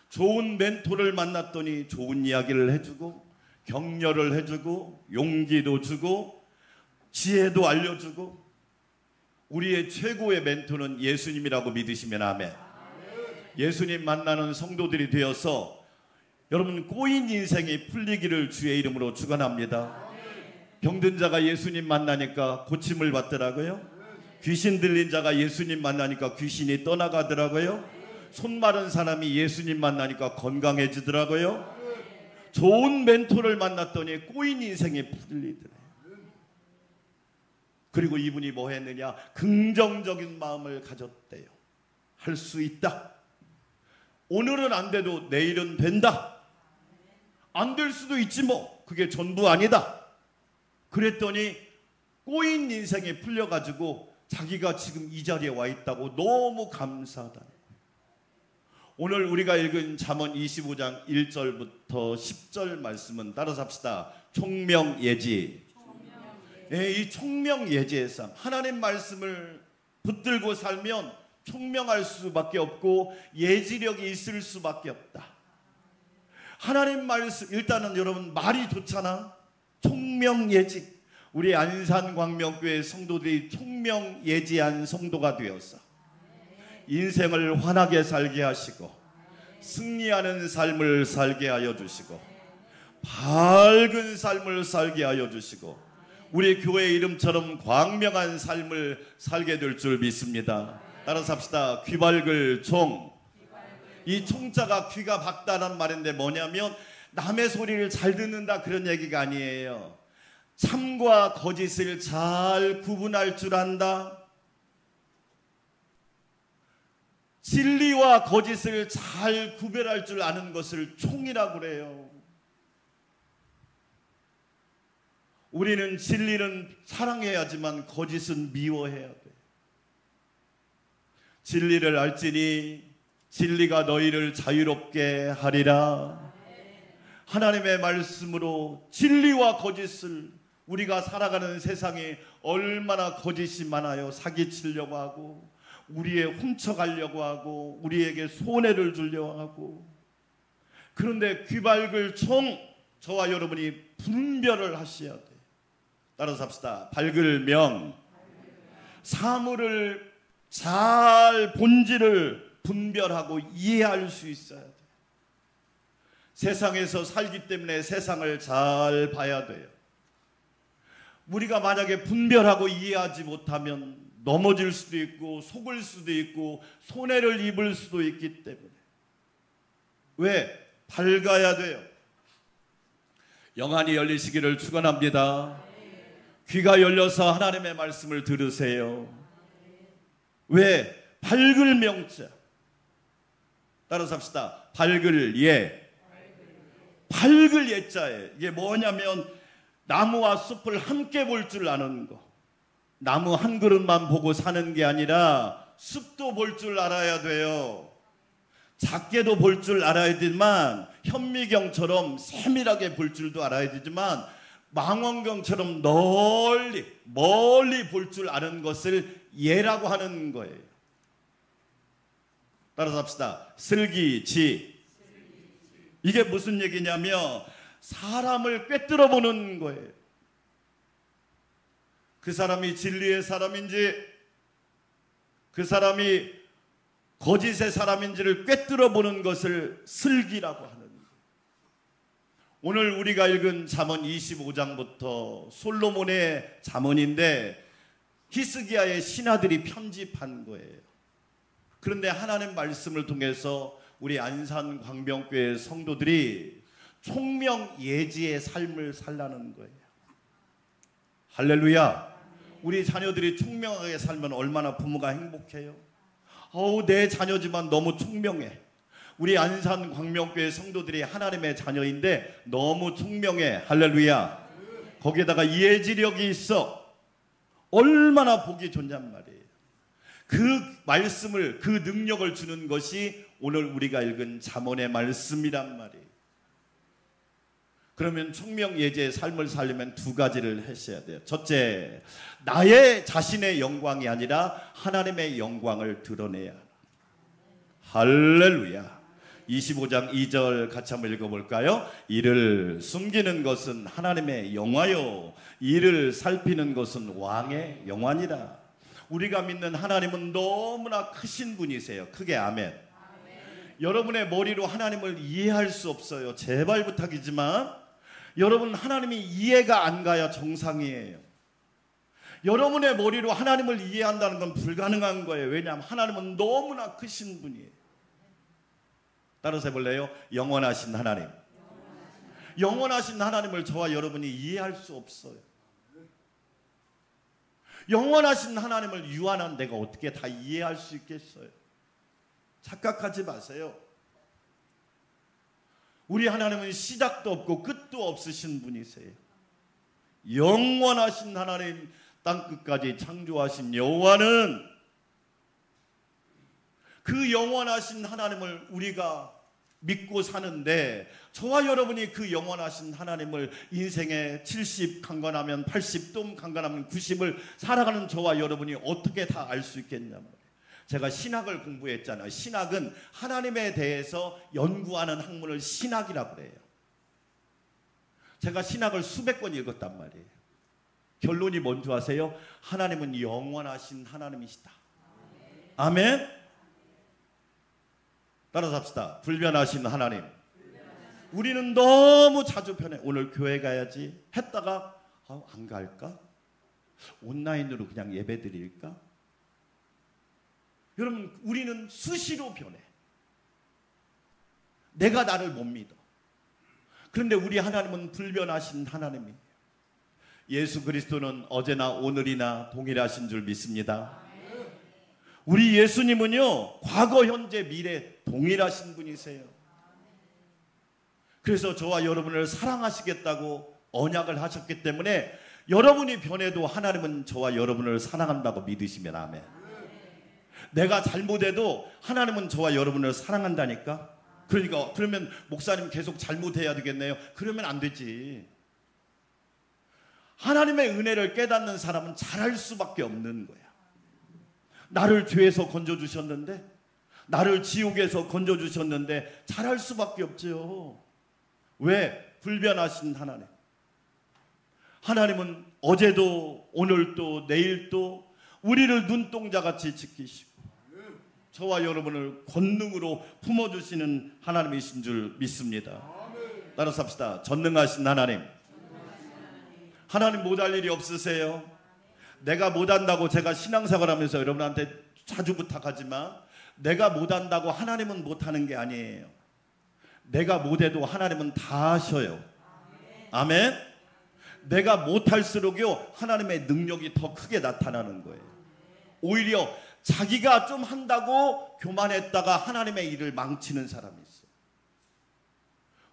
D: 좋은 멘토를 만났더니 좋은 이야기를 해주고 격려를 해주고 용기도 주고 지혜도 알려주고, 우리의 최고의 멘토는 예수님이라고 믿으시면 아멘. 예수님 만나는 성도들이 되어서 여러분 꼬인 인생이 풀리기를 주의 이름으로 축원합니다. 병든 자가 예수님 만나니까 고침을 받더라고요. 귀신 들린 자가 예수님 만나니까 귀신이 떠나가더라고요. 손 마른 사람이 예수님 만나니까 건강해지더라고요. 좋은 멘토를 만났더니 꼬인 인생이 풀리더래요. 그리고 이분이 뭐 했느냐? 긍정적인 마음을 가졌대요. 할 수 있다. 오늘은 안 돼도 내일은 된다. 안 될 수도 있지 뭐. 그게 전부 아니다. 그랬더니 꼬인 인생에 풀려가지고 자기가 지금 이 자리에 와 있다고 너무 감사하다. 오늘 우리가 읽은 잠언 25장 1절부터 10절 말씀은 따라서 합시다. 총명예지. 이 총명예지의 삶, 하나님 말씀을 붙들고 살면 총명할 수밖에 없고 예지력이 있을 수밖에 없다. 하나님 말씀, 일단은 여러분 말이 좋잖아. 총명예지. 우리 안산광명교회 성도들이 총명예지한 성도가 되어서 인생을 환하게 살게 하시고 승리하는 삶을 살게 하여 주시고 밝은 삶을 살게 하여 주시고 우리 교회 이름처럼 광명한 삶을 살게 될 줄 믿습니다. 따라서 합시다. 귀 밝을 총. 이 총자가 귀가 밝다는 말인데 뭐냐면 남의 소리를 잘 듣는다 그런 얘기가 아니에요. 참과 거짓을 잘 구분할 줄 안다. 진리와 거짓을 잘 구별할 줄 아는 것을 총이라고 그래요. 우리는 진리는 사랑해야지만 거짓은 미워해야 돼. 진리를 알지니 진리가 너희를 자유롭게 하리라. 하나님의 말씀으로 진리와 거짓을, 우리가 살아가는 세상에 얼마나 거짓이 많아요. 사기치려고 하고 우리의 훔쳐가려고 하고 우리에게 손해를 주려고 하고. 그런데 귀 밝을 총, 저와 여러분이 분별을 하셔야 돼. 따라서 합시다. 밝을 명. 사물을 잘 본질을 분별하고 이해할 수 있어야 돼. 세상에서 살기 때문에 세상을 잘 봐야 돼요. 우리가 만약에 분별하고 이해하지 못하면 넘어질 수도 있고 속을 수도 있고 손해를 입을 수도 있기 때문에. 왜? 밝아야 돼요. 영안이 열리시기를 축원합니다. 귀가 열려서 하나님의 말씀을 들으세요. 왜? 밝을 명자. 따라서 합시다. 밝을 예. 밝을 예자예요. 이게 뭐냐면 나무와 숲을 함께 볼 줄 아는 거. 나무 한 그릇만 보고 사는 게 아니라 숲도 볼 줄 알아야 돼요. 작게도 볼 줄 알아야 되지만 현미경처럼 세밀하게 볼 줄도 알아야 되지만 망원경처럼 멀리 볼 줄 아는 것을 예라고 하는 거예요. 따라서 합시다. 슬기지. 이게 무슨 얘기냐면 사람을 꿰뚫어 보는 거예요. 그 사람이 진리의 사람인지 그 사람이 거짓의 사람인지를 꿰뚫어 보는 것을 슬기라고 하는 거예요. 오늘 우리가 읽은 잠언 25장부터 솔로몬의 잠언인데 히스기야의 신하들이 편집한 거예요. 그런데 하나님 말씀을 통해서 우리 안산 광명교회 성도들이 총명예지의 삶을 살라는 거예요. 할렐루야. 우리 자녀들이 총명하게 살면 얼마나 부모가 행복해요. 내 자녀지만 너무 총명해. 우리 안산 광명교회 성도들이 하나님의 자녀인데 너무 총명해. 할렐루야. 거기에다가 예지력이 있어. 얼마나 보기 좋냔 말이에요. 그 말씀을, 그 능력을 주는 것이 오늘 우리가 읽은 잠언의 말씀이란 말이에요. 그러면 총명예지의 삶을 살려면 두 가지를 하셔야 돼요. 첫째, 나의 자신의 영광이 아니라 하나님의 영광을 드러내야 합니다. 할렐루야. 25장 2절 같이 한번 읽어볼까요? 이를 숨기는 것은 하나님의 영화요 이를 살피는 것은 왕의 영화니라. 우리가 믿는 하나님은 너무나 크신 분이세요. 크게 아멘. 여러분의 머리로 하나님을 이해할 수 없어요. 제발 부탁이지만 여러분 하나님이 이해가 안 가야 정상이에요. 여러분의 머리로 하나님을 이해한다는 건 불가능한 거예요. 왜냐하면 하나님은 너무나 크신 분이에요. 따라서 해볼래요? 영원하신 하나님. 영원하신 하나님을 저와 여러분이 이해할 수 없어요. 영원하신 하나님을 유한한 내가 어떻게 다 이해할 수 있겠어요? 착각하지 마세요. 우리 하나님은 시작도 없고 끝도 없으신 분이세요. 영원하신 하나님, 땅끝까지 창조하신 여호와는 그 영원하신 하나님을 우리가 믿고 사는데 저와 여러분이 그 영원하신 하나님을 인생에 70 강건하면 80, 또 강건하면 90을 살아가는 저와 여러분이 어떻게 다 알 수 있겠냐 말이에요. 제가 신학을 공부했잖아요. 신학은 하나님에 대해서 연구하는 학문을 신학이라고 그래요. 제가 신학을 수백 권 읽었단 말이에요. 결론이 뭔지 아세요? 하나님은 영원하신 하나님이시다. 아멘. 따라서 합시다. 불변하신 하나님. 우리는 너무 자주 변해. 오늘 교회 가야지 했다가 안 갈까? 온라인으로 그냥 예배 드릴까? 여러분, 우리는 수시로 변해. 내가 나를 못 믿어. 그런데 우리 하나님은 불변하신 하나님이에요. 예수 그리스도는 어제나 오늘이나 동일하신 줄 믿습니다. 우리 예수님은요, 과거, 현재, 미래 동일하신 분이세요. 그래서 저와 여러분을 사랑하시겠다고 언약을 하셨기 때문에 여러분이 변해도 하나님은 저와 여러분을 사랑한다고 믿으시면 아멘. 내가 잘못해도 하나님은 저와 여러분을 사랑한다니까. 그러니까 그러면 목사님 계속 잘못해야 되겠네요. 그러면 안 되지. 하나님의 은혜를 깨닫는 사람은 잘할 수밖에 없는 거야. 나를 죄에서 건져주셨는데, 나를 지옥에서 건져주셨는데 잘할 수밖에 없죠. 왜? 불변하신 하나님. 하나님은 어제도 오늘도 내일도 우리를 눈동자같이 지키시고 저와 여러분을 권능으로 품어주시는 하나님이신 줄 믿습니다. 따라서 합시다. 전능하신 하나님. 하나님 못할 일이 없으세요? 내가 못한다고 제가 신앙생활 하면서 여러분한테 자주 부탁하지만 내가 못한다고 하나님은 못하는 게 아니에요. 내가 못해도 하나님은 다 하셔요. 아멘. 내가 못할수록요 하나님의 능력이 더 크게 나타나는 거예요. 오히려 자기가 좀 한다고 교만했다가 하나님의 일을 망치는 사람이 있어요.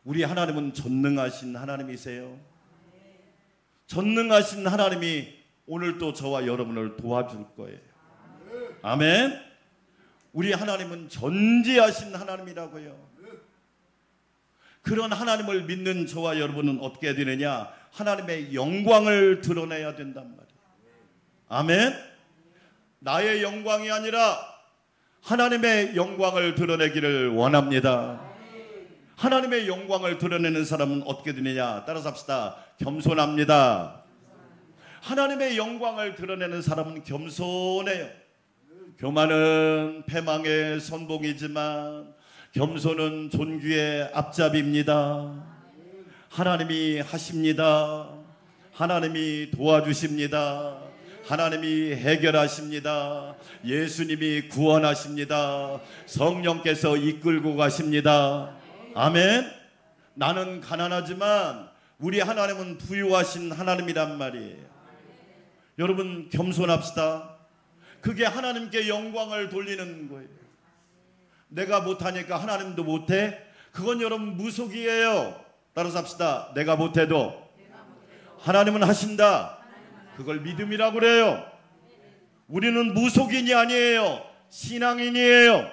D: 우리 하나님은 전능하신 하나님이세요. 전능하신 하나님이 오늘도 저와 여러분을 도와줄 거예요. 아멘. 우리 하나님은 전지하신 하나님이라고요. 그런 하나님을 믿는 저와 여러분은 어떻게 해야 되느냐? 하나님의 영광을 드러내야 된단 말이에요. 아멘. 나의 영광이 아니라 하나님의 영광을 드러내기를 원합니다. 하나님의 영광을 드러내는 사람은 어떻게 되느냐? 따라서 합시다. 겸손합니다. 하나님의 영광을 드러내는 사람은 겸손해요. 교만은 패망의 선봉이지만 겸손은 존귀의 앞잡이입니다. 하나님이 하십니다. 하나님이 도와주십니다. 하나님이 해결하십니다. 예수님이 구원하십니다. 성령께서 이끌고 가십니다. 아멘. 나는 가난하지만 우리 하나님은 부유하신 하나님이란 말이에요. 여러분 겸손합시다. 그게 하나님께 영광을 돌리는 거예요. 내가 못하니까 하나님도 못해? 그건 여러분 무속이에요. 따라서 합시다. 내가 못해도 하나님은 하신다. 그걸 믿음이라고 그래요. 우리는 무속인이 아니에요. 신앙인이에요.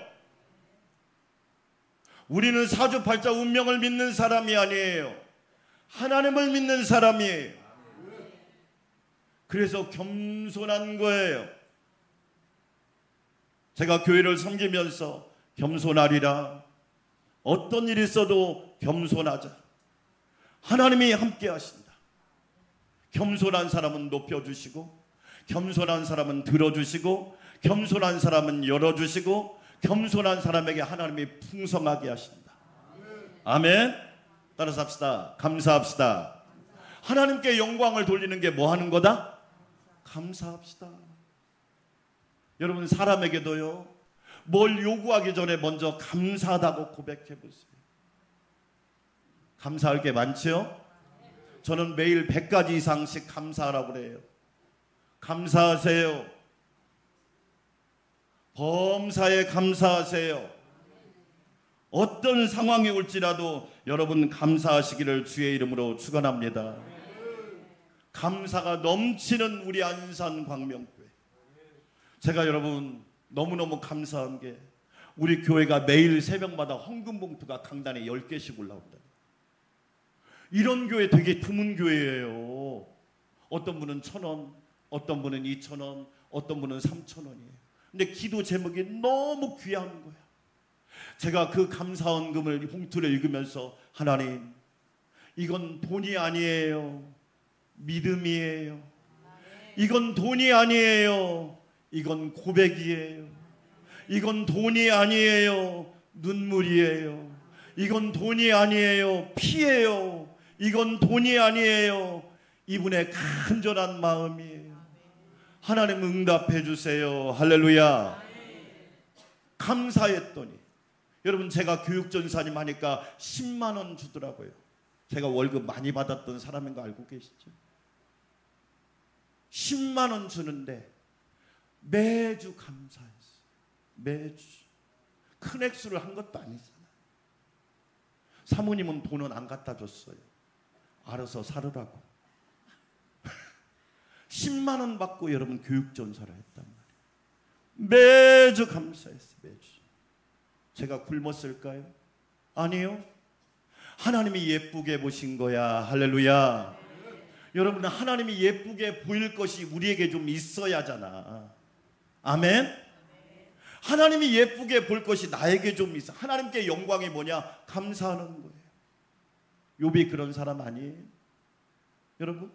D: 우리는 사주팔자 운명을 믿는 사람이 아니에요. 하나님을 믿는 사람이에요. 그래서 겸손한 거예요. 제가 교회를 섬기면서 겸손하리라. 어떤 일이 있어도 겸손하자. 하나님이 함께 하신다. 겸손한 사람은 높여주시고, 겸손한 사람은 들어주시고, 겸손한 사람은 열어주시고, 겸손한 사람에게 하나님이 풍성하게 하신다. 아멘. 따라서 합시다. 감사합시다. 하나님께 영광을 돌리는 게 뭐 하는 거다? 감사합시다. 여러분 사람에게도요, 뭘 요구하기 전에 먼저 감사하다고 고백해 보세요. 감사할 게 많죠? 저는 매일 100가지 이상씩 감사하라고 그래요. 감사하세요. 범사에 감사하세요. 어떤 상황이 올지라도 여러분 감사하시기를 주의 이름으로 축원합니다. 감사가 넘치는 우리 안산 광명교회. 제가 여러분 너무너무 감사한 게 우리 교회가 매일 새벽마다 헌금 봉투가 강단에 10개씩 올라온다. 이런 교회 되게 드문 교회예요. 어떤 분은 1,000원, 어떤 분은 2,000원, 어떤 분은 3,000원이에요. 근데 기도 제목이 너무 귀한 거야. 제가 그 감사헌금을 봉투를 읽으면서 하나님, 이건 돈이 아니에요. 믿음이에요. 이건 돈이 아니에요. 이건 고백이에요. 이건 돈이 아니에요. 눈물이에요. 이건 돈이 아니에요. 피예요. 이건 돈이 아니에요. 이분의 간절한 마음이에요. 하나님 응답해 주세요. 할렐루야. 감사했더니 여러분, 제가 교육전사님 하니까 10만 원 주더라고요. 제가 월급 많이 받았던 사람인 거 알고 계시죠? 10만 원 주는데 매주 감사했어요. 매주. 큰 액수를 한 것도 아니잖아요. 사모님은 돈은 안 갖다 줬어요. 알아서 살으라고. 10만 원 받고 여러분 교육전사를 했단 말이에요. 매주 감사했어요. 매주. 제가 굶었을까요? 아니요. 하나님이 예쁘게 보신 거야. 할렐루야. 여러분, 하나님이 예쁘게 보일 것이 우리에게 좀 있어야잖아. 아멘. 하나님이 예쁘게 볼 것이 나에게 좀 있어. 하나님께 영광이 뭐냐? 감사하는 거예요. 욥이 그런 사람 아니에요? 여러분,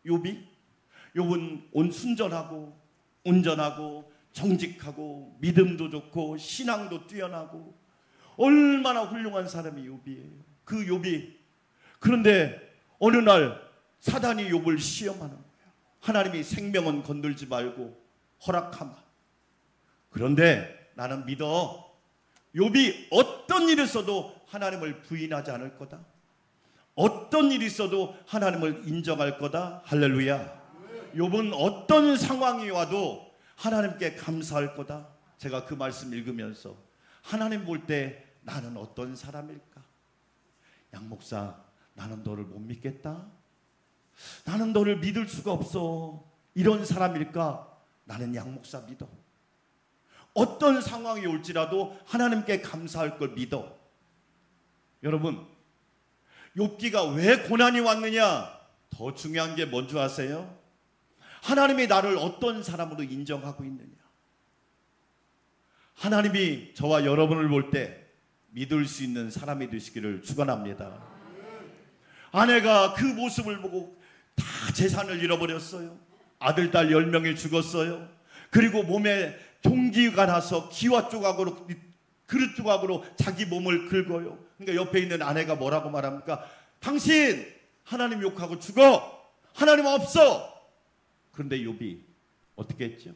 D: 욥은 순전하고 온전하고 정직하고 믿음도 좋고 신앙도 뛰어나고 얼마나 훌륭한 사람이 욥이에요. 그 욥이, 그런데 어느 날 사단이 욥을 시험하는 거예요. 하나님이 생명은 건들지 말고 허락하마. 그런데 나는 믿어. 욥이 어떤 일을 써도 하나님을 부인하지 않을 거다. 어떤 일이 있어도 하나님을 인정할 거다. 할렐루야. 욥은 어떤 상황이 와도 하나님께 감사할 거다. 제가 그 말씀 읽으면서 하나님 볼 때 나는 어떤 사람일까? 양 목사, 나는 너를 못 믿겠다. 나는 너를 믿을 수가 없어. 이런 사람일까? 나는 양 목사 믿어. 어떤 상황이 올지라도 하나님께 감사할 걸 믿어. 여러분, 욥기가 왜 고난이 왔느냐? 더 중요한 게 뭔지 아세요? 하나님이 나를 어떤 사람으로 인정하고 있느냐? 하나님이 저와 여러분을 볼 때 믿을 수 있는 사람이 되시기를 축원합니다. 아내가 그 모습을 보고 다 재산을 잃어버렸어요. 아들, 딸 10명이 죽었어요. 그리고 몸에 종기가 나서 기와 조각으로, 그릇 조각으로 자기 몸을 긁어요. 그러니까 옆에 있는 아내가 뭐라고 말합니까? 당신 하나님 욕하고 죽어. 하나님 없어. 그런데 욥이 어떻게 했죠?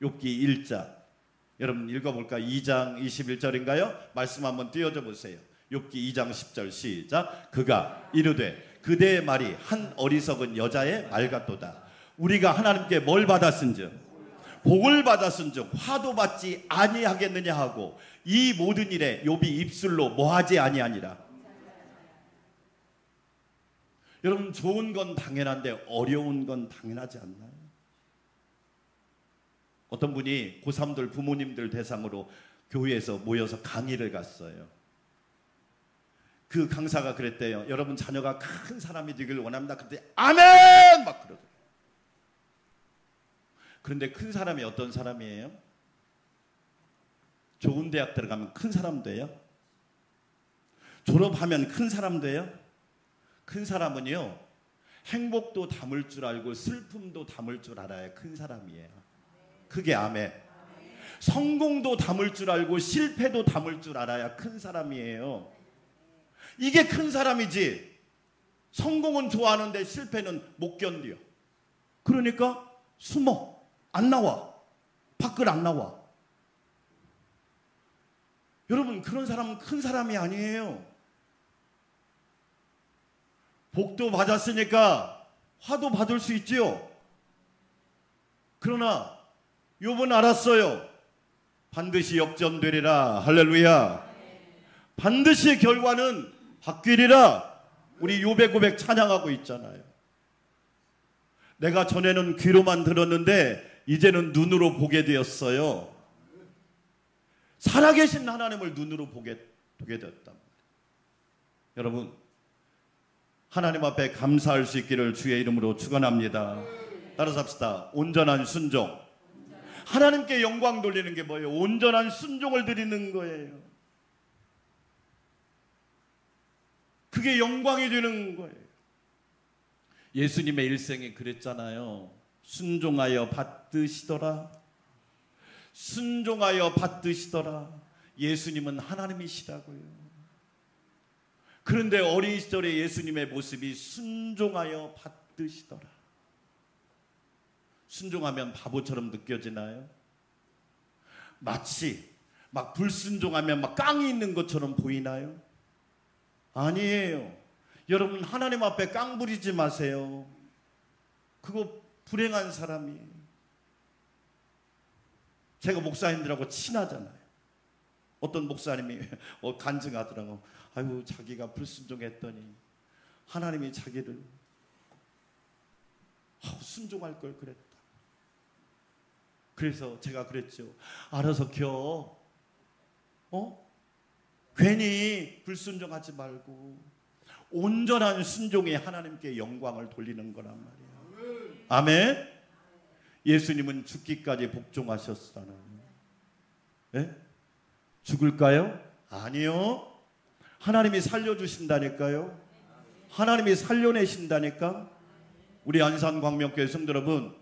D: 욥기 1장, 여러분 읽어볼까요? 2장 21절인가요? 말씀 한번 띄워줘 보세요. 욥기 2장 10절 시작. 그가 이르되 그대의 말이 한 어리석은 여자의 말 같도다. 우리가 하나님께 뭘 받았은즉 복을 받았은즉 화도 받지 아니하겠느냐 하고 이 모든 일에 욥이 입술로 뭐하지 아니하니라. 여러분, 좋은 건 당연한데 어려운 건 당연하지 않나요? 어떤 분이 고3들 부모님들 대상으로 교회에서 모여서 강의를 갔어요. 그 강사가 그랬대요. 여러분 자녀가 큰 사람이 되길 원합니다. 그때 아멘! 막 그러더라고요. 그런데 큰 사람이 어떤 사람이에요? 좋은 대학 들어가면 큰 사람 돼요? 졸업하면 큰 사람 돼요? 큰 사람은요, 행복도 담을 줄 알고 슬픔도 담을 줄 알아야 큰 사람이에요. 그게 아멘. 성공도 담을 줄 알고 실패도 담을 줄 알아야 큰 사람이에요. 이게 큰 사람이지. 성공은 좋아하는데 실패는 못 견뎌. 그러니까 숨어. 안 나와. 밖을 안 나와. 여러분, 그런 사람은 큰 사람이 아니에요. 복도 받았으니까 화도 받을 수 있지요. 그러나 욥은 알았어요. 반드시 역전되리라. 할렐루야. 반드시 결과는 바뀌리라. 우리 욥의 고백 찬양하고 있잖아요. 내가 전에는 귀로만 들었는데 이제는 눈으로 보게 되었어요. 살아계신 하나님을 눈으로 보게 되었다. 여러분, 하나님 앞에 감사할 수 있기를 주의 이름으로 축원합니다. 따라서 합시다. 온전한 순종. 하나님께 영광 돌리는 게 뭐예요? 온전한 순종을 드리는 거예요. 그게 영광이 되는 거예요. 예수님의 일생이 그랬잖아요. 순종하여 받드시더라. 순종하여 받드시더라. 예수님은 하나님이시라고요. 그런데 어린 시절의 예수님의 모습이 순종하여 받드시더라. 순종하면 바보처럼 느껴지나요? 마치 막 불순종하면 막 깡이 있는 것처럼 보이나요? 아니에요. 여러분, 하나님 앞에 깡 부리지 마세요. 그거 불행한 사람이에요. 제가 목사님들하고 친하잖아요. 어떤 목사님이 간증하더라고. 아유, 자기가 불순종했더니 하나님이 자기를 순종할 걸 그랬다. 그래서 제가 그랬죠. 알아서 켜. 괜히 불순종하지 말고 온전한 순종에 하나님께 영광을 돌리는 거란 말이에요. 아멘. 예수님은 죽기까지 복종하셨잖아요. 네? 죽을까요? 아니요. 하나님이 살려주신다니까요. 하나님이 살려내신다니까. 우리 안산광명교회 성도 여러분,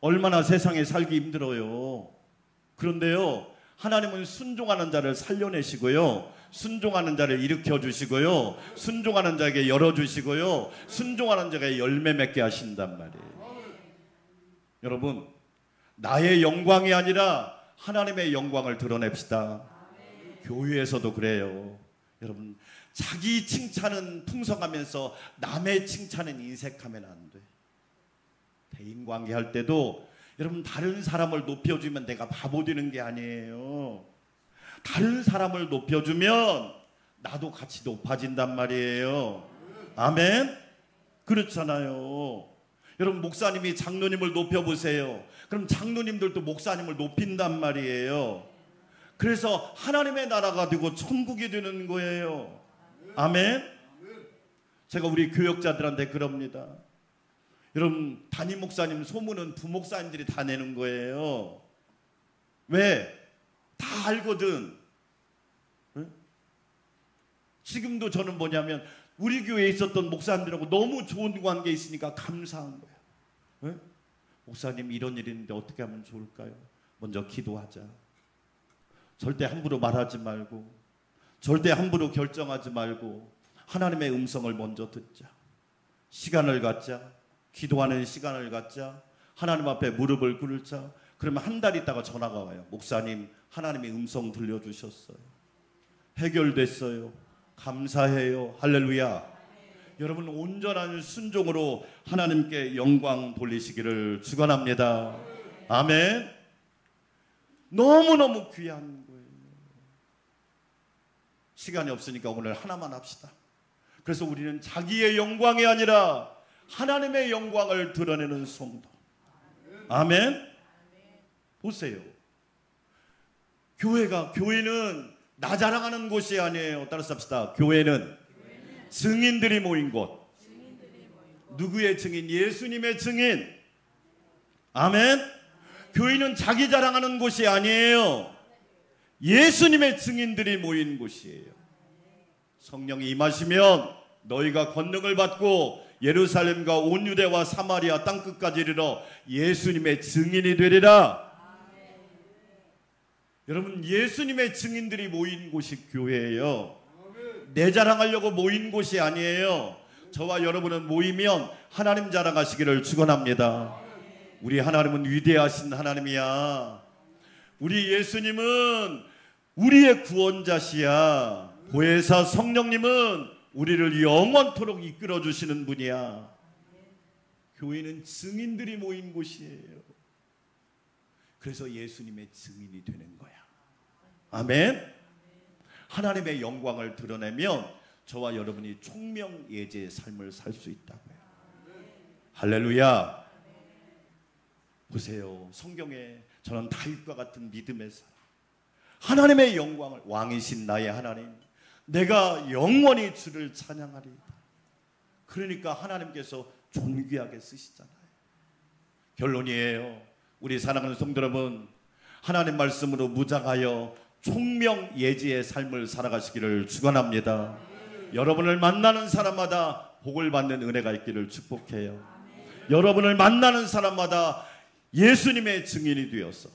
D: 얼마나 세상에 살기 힘들어요. 그런데요, 하나님은 순종하는 자를 살려내시고요, 순종하는 자를 일으켜주시고요, 순종하는 자에게 열어주시고요, 순종하는 자에게 열매 맺게 하신단 말이에요. 여러분, 나의 영광이 아니라 하나님의 영광을 드러냅시다. 교회에서도 그래요. 여러분, 자기 칭찬은 풍성하면서 남의 칭찬은 인색하면 안 돼. 대인관계 할 때도 여러분, 다른 사람을 높여주면 내가 바보 되는 게 아니에요. 다른 사람을 높여주면 나도 같이 높아진단 말이에요. 아멘? 그렇잖아요. 여러분, 목사님이 장로님을 높여보세요. 그럼 장로님들도 목사님을 높인단 말이에요. 그래서 하나님의 나라가 되고 천국이 되는 거예요. 아멘? 제가 우리 교역자들한테 그럽니다. 여러분, 담임 목사님 소문은 부목사님들이 다 내는 거예요. 왜? 다 알거든. 응? 지금도 저는 뭐냐면 우리 교회에 있었던 목사님들하고 너무 좋은 관계에 있으니까 감사한 거예요. 응? 목사님, 이런 일이 있는데 어떻게 하면 좋을까요? 먼저 기도하자. 절대 함부로 말하지 말고, 절대 함부로 결정하지 말고 하나님의 음성을 먼저 듣자. 시간을 갖자. 기도하는 시간을 갖자. 하나님 앞에 무릎을 꿇자. 그러면 한 달 있다가 전화가 와요. 목사님, 하나님의 음성 들려주셨어요. 해결됐어요. 감사해요. 할렐루야. 여러분, 온전한 순종으로 하나님께 영광 돌리시기를 축원합니다. 아멘. 너무너무 귀한 거예요. 시간이 없으니까 오늘 하나만 합시다. 그래서 우리는 자기의 영광이 아니라 하나님의 영광을 드러내는 성도. 아멘. 보세요. 교회는 나 자랑하는 곳이 아니에요. 따라서 합시다. 교회는 증인들이 모인 곳. 누구의 증인? 예수님의 증인. 아멘. 교회는 자기 자랑하는 곳이 아니에요. 예수님의 증인들이 모인 곳이에요. 성령이 임하시면 너희가 권능을 받고 예루살렘과 온 유대와 사마리아 땅끝까지 이르러 예수님의 증인이 되리라. 여러분, 예수님의 증인들이 모인 곳이 교회예요. 내 자랑하려고 모인 곳이 아니에요. 저와 여러분은 모이면 하나님 자랑하시기를 축원합니다. 우리 하나님은 위대하신 하나님이야. 우리 예수님은 우리의 구원자시야. 보혜사 성령님은 우리를 영원토록 이끌어주시는 분이야. 교회는 증인들이 모인 곳이에요. 그래서 예수님의 증인이 되는 거야. 아멘. 하나님의 영광을 드러내면 저와 여러분이 총명예제의 삶을 살 수 있다고요. 할렐루야. 보세요. 성경에 저는 다윗과 같은 믿음의 사람, 하나님의 영광을, 왕이신 나의 하나님, 내가 영원히 주를 찬양하리이다. 그러니까 하나님께서 존귀하게 쓰시잖아요. 결론이에요. 우리 사랑하는 성도 여러분, 하나님 말씀으로 무장하여 총명예지의 삶을 살아가시기를 축원합니다. 여러분을 만나는 사람마다 복을 받는 은혜가 있기를 축복해요. 여러분을 만나는 사람마다 예수님의 증인이 되어서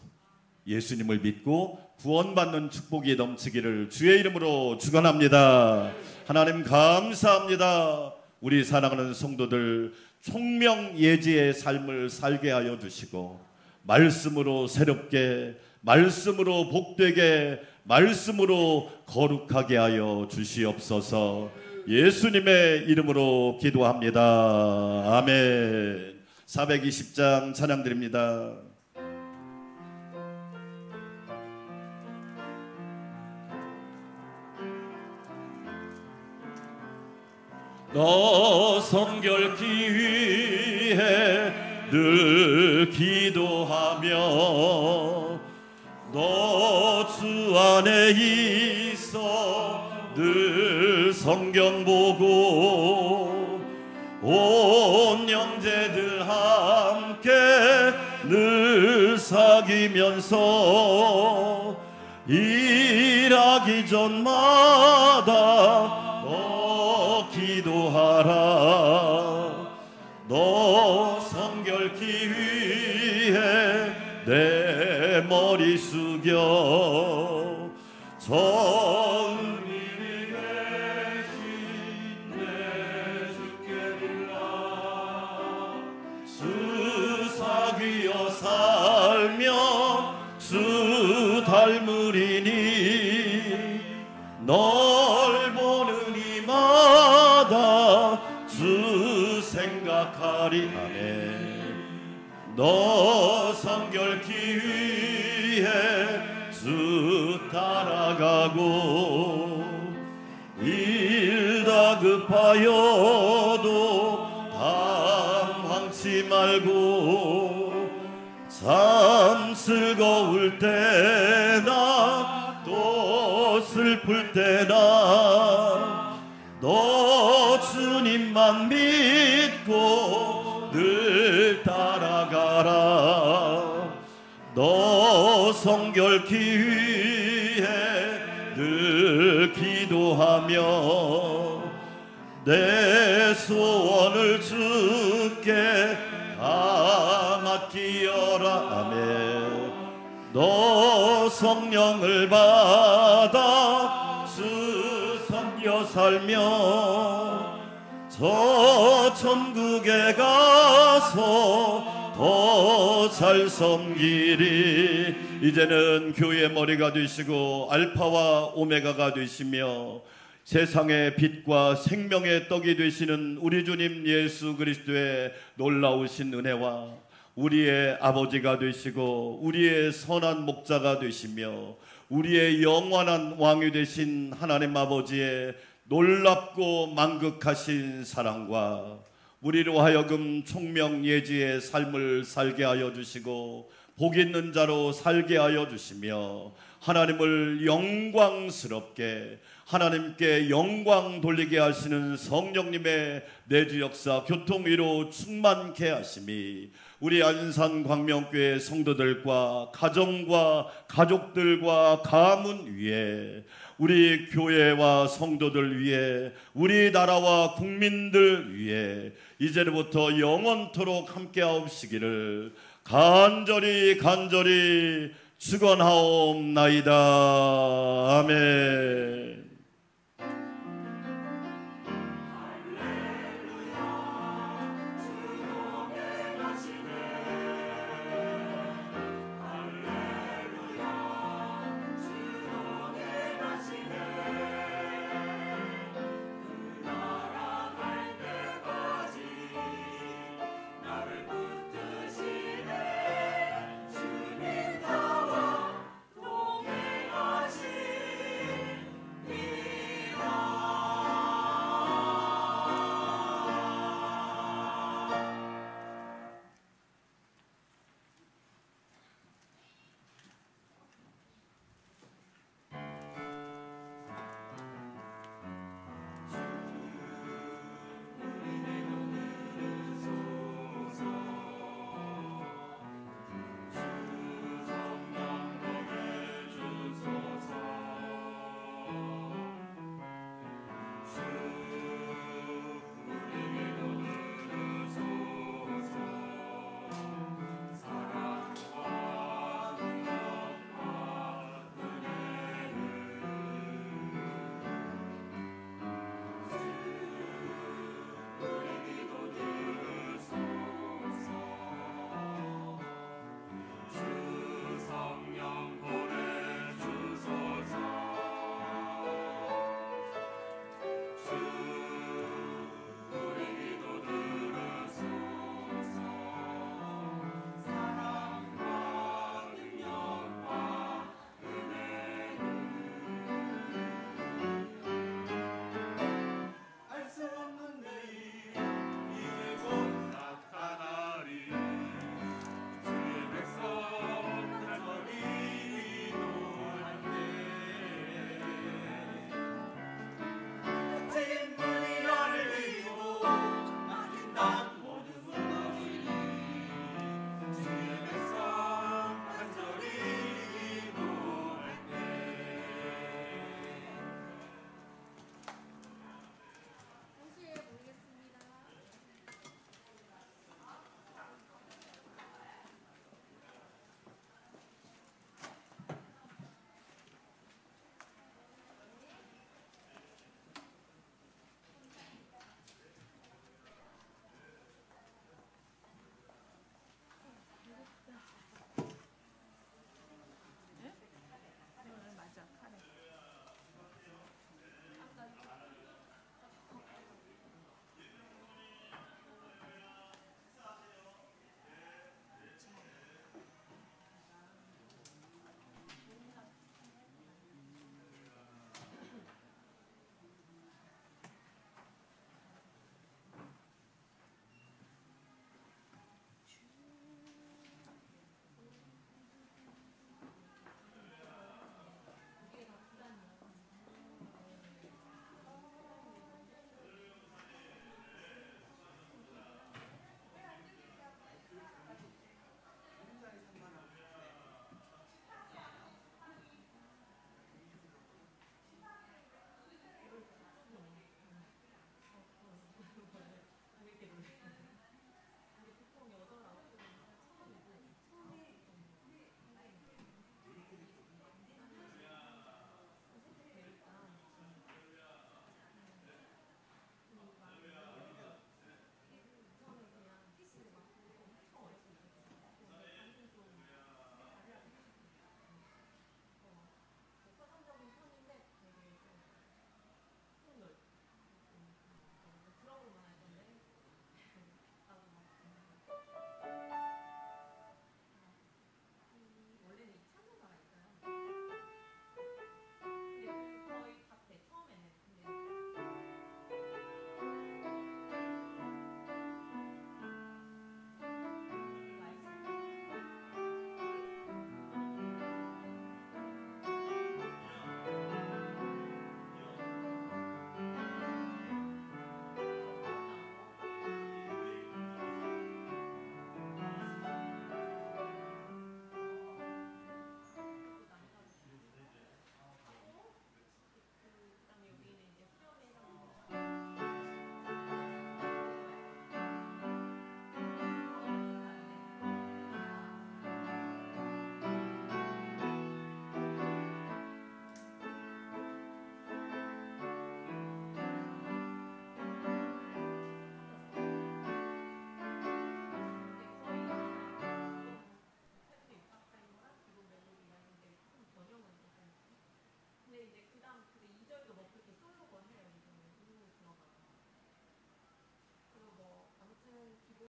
D: 예수님을 믿고 구원받는 축복이 넘치기를 주의 이름으로 축원합니다. 하나님 감사합니다. 우리 사랑하는 성도들 총명예지의 삶을 살게 하여 주시고 말씀으로 새롭게, 말씀으로 복되게, 말씀으로 거룩하게 하여 주시옵소서. 예수님의 이름으로 기도합니다. 아멘. 420장 찬양 드립니다. 너 성결케 위해 늘 기도하며 너 주 안에 있어 늘 성경 보고 온 형제들 함께 늘 사귀면서 일하기 전마다 너 기도하라. 너 성결케 위해 내 머리 숙여 전인이 계신 내 주께 빌라. 주 사귀어 살며 주 닮으리니 널 보는 이마다 주 생각하리. 아멘. 너 성결케 위해 주 따라가고 일 다급하여도 당황치 말고 참 즐거울 때나 또 슬플 때나 너 주님만 믿고 늘 따라가라. 너 성결케 위해 늘 기도하며 내 소원을 주께 다 맡기어라. 아멘. 너 성령을 받아 주 섬겨 살며 저 천국에 가서 더 잘 섬기리. 이제는 교회의 머리가 되시고 알파와 오메가가 되시며 세상의 빛과 생명의 떡이 되시는 우리 주님 예수 그리스도의 놀라우신 은혜와 우리의 아버지가 되시고 우리의 선한 목자가 되시며 우리의 영원한 왕이 되신 하나님 아버지의 놀랍고 만극하신 사랑과 우리로 하여금 총명예지의 삶을 살게 하여 주시고 복 있는 자로 살게 하여 주시며 하나님을 영광스럽게 하나님께 영광 돌리게 하시는 성령님의 내주 역사 교통위로 충만케 하심이 우리 안산 광명교회 성도들과 가정과 가족들과 가문 위에 우리 교회와 성도들 위에 우리나라와 국민들 위에 이제부터 영원토록 함께하옵시기를 간절히 축원하옵나이다. 아멘.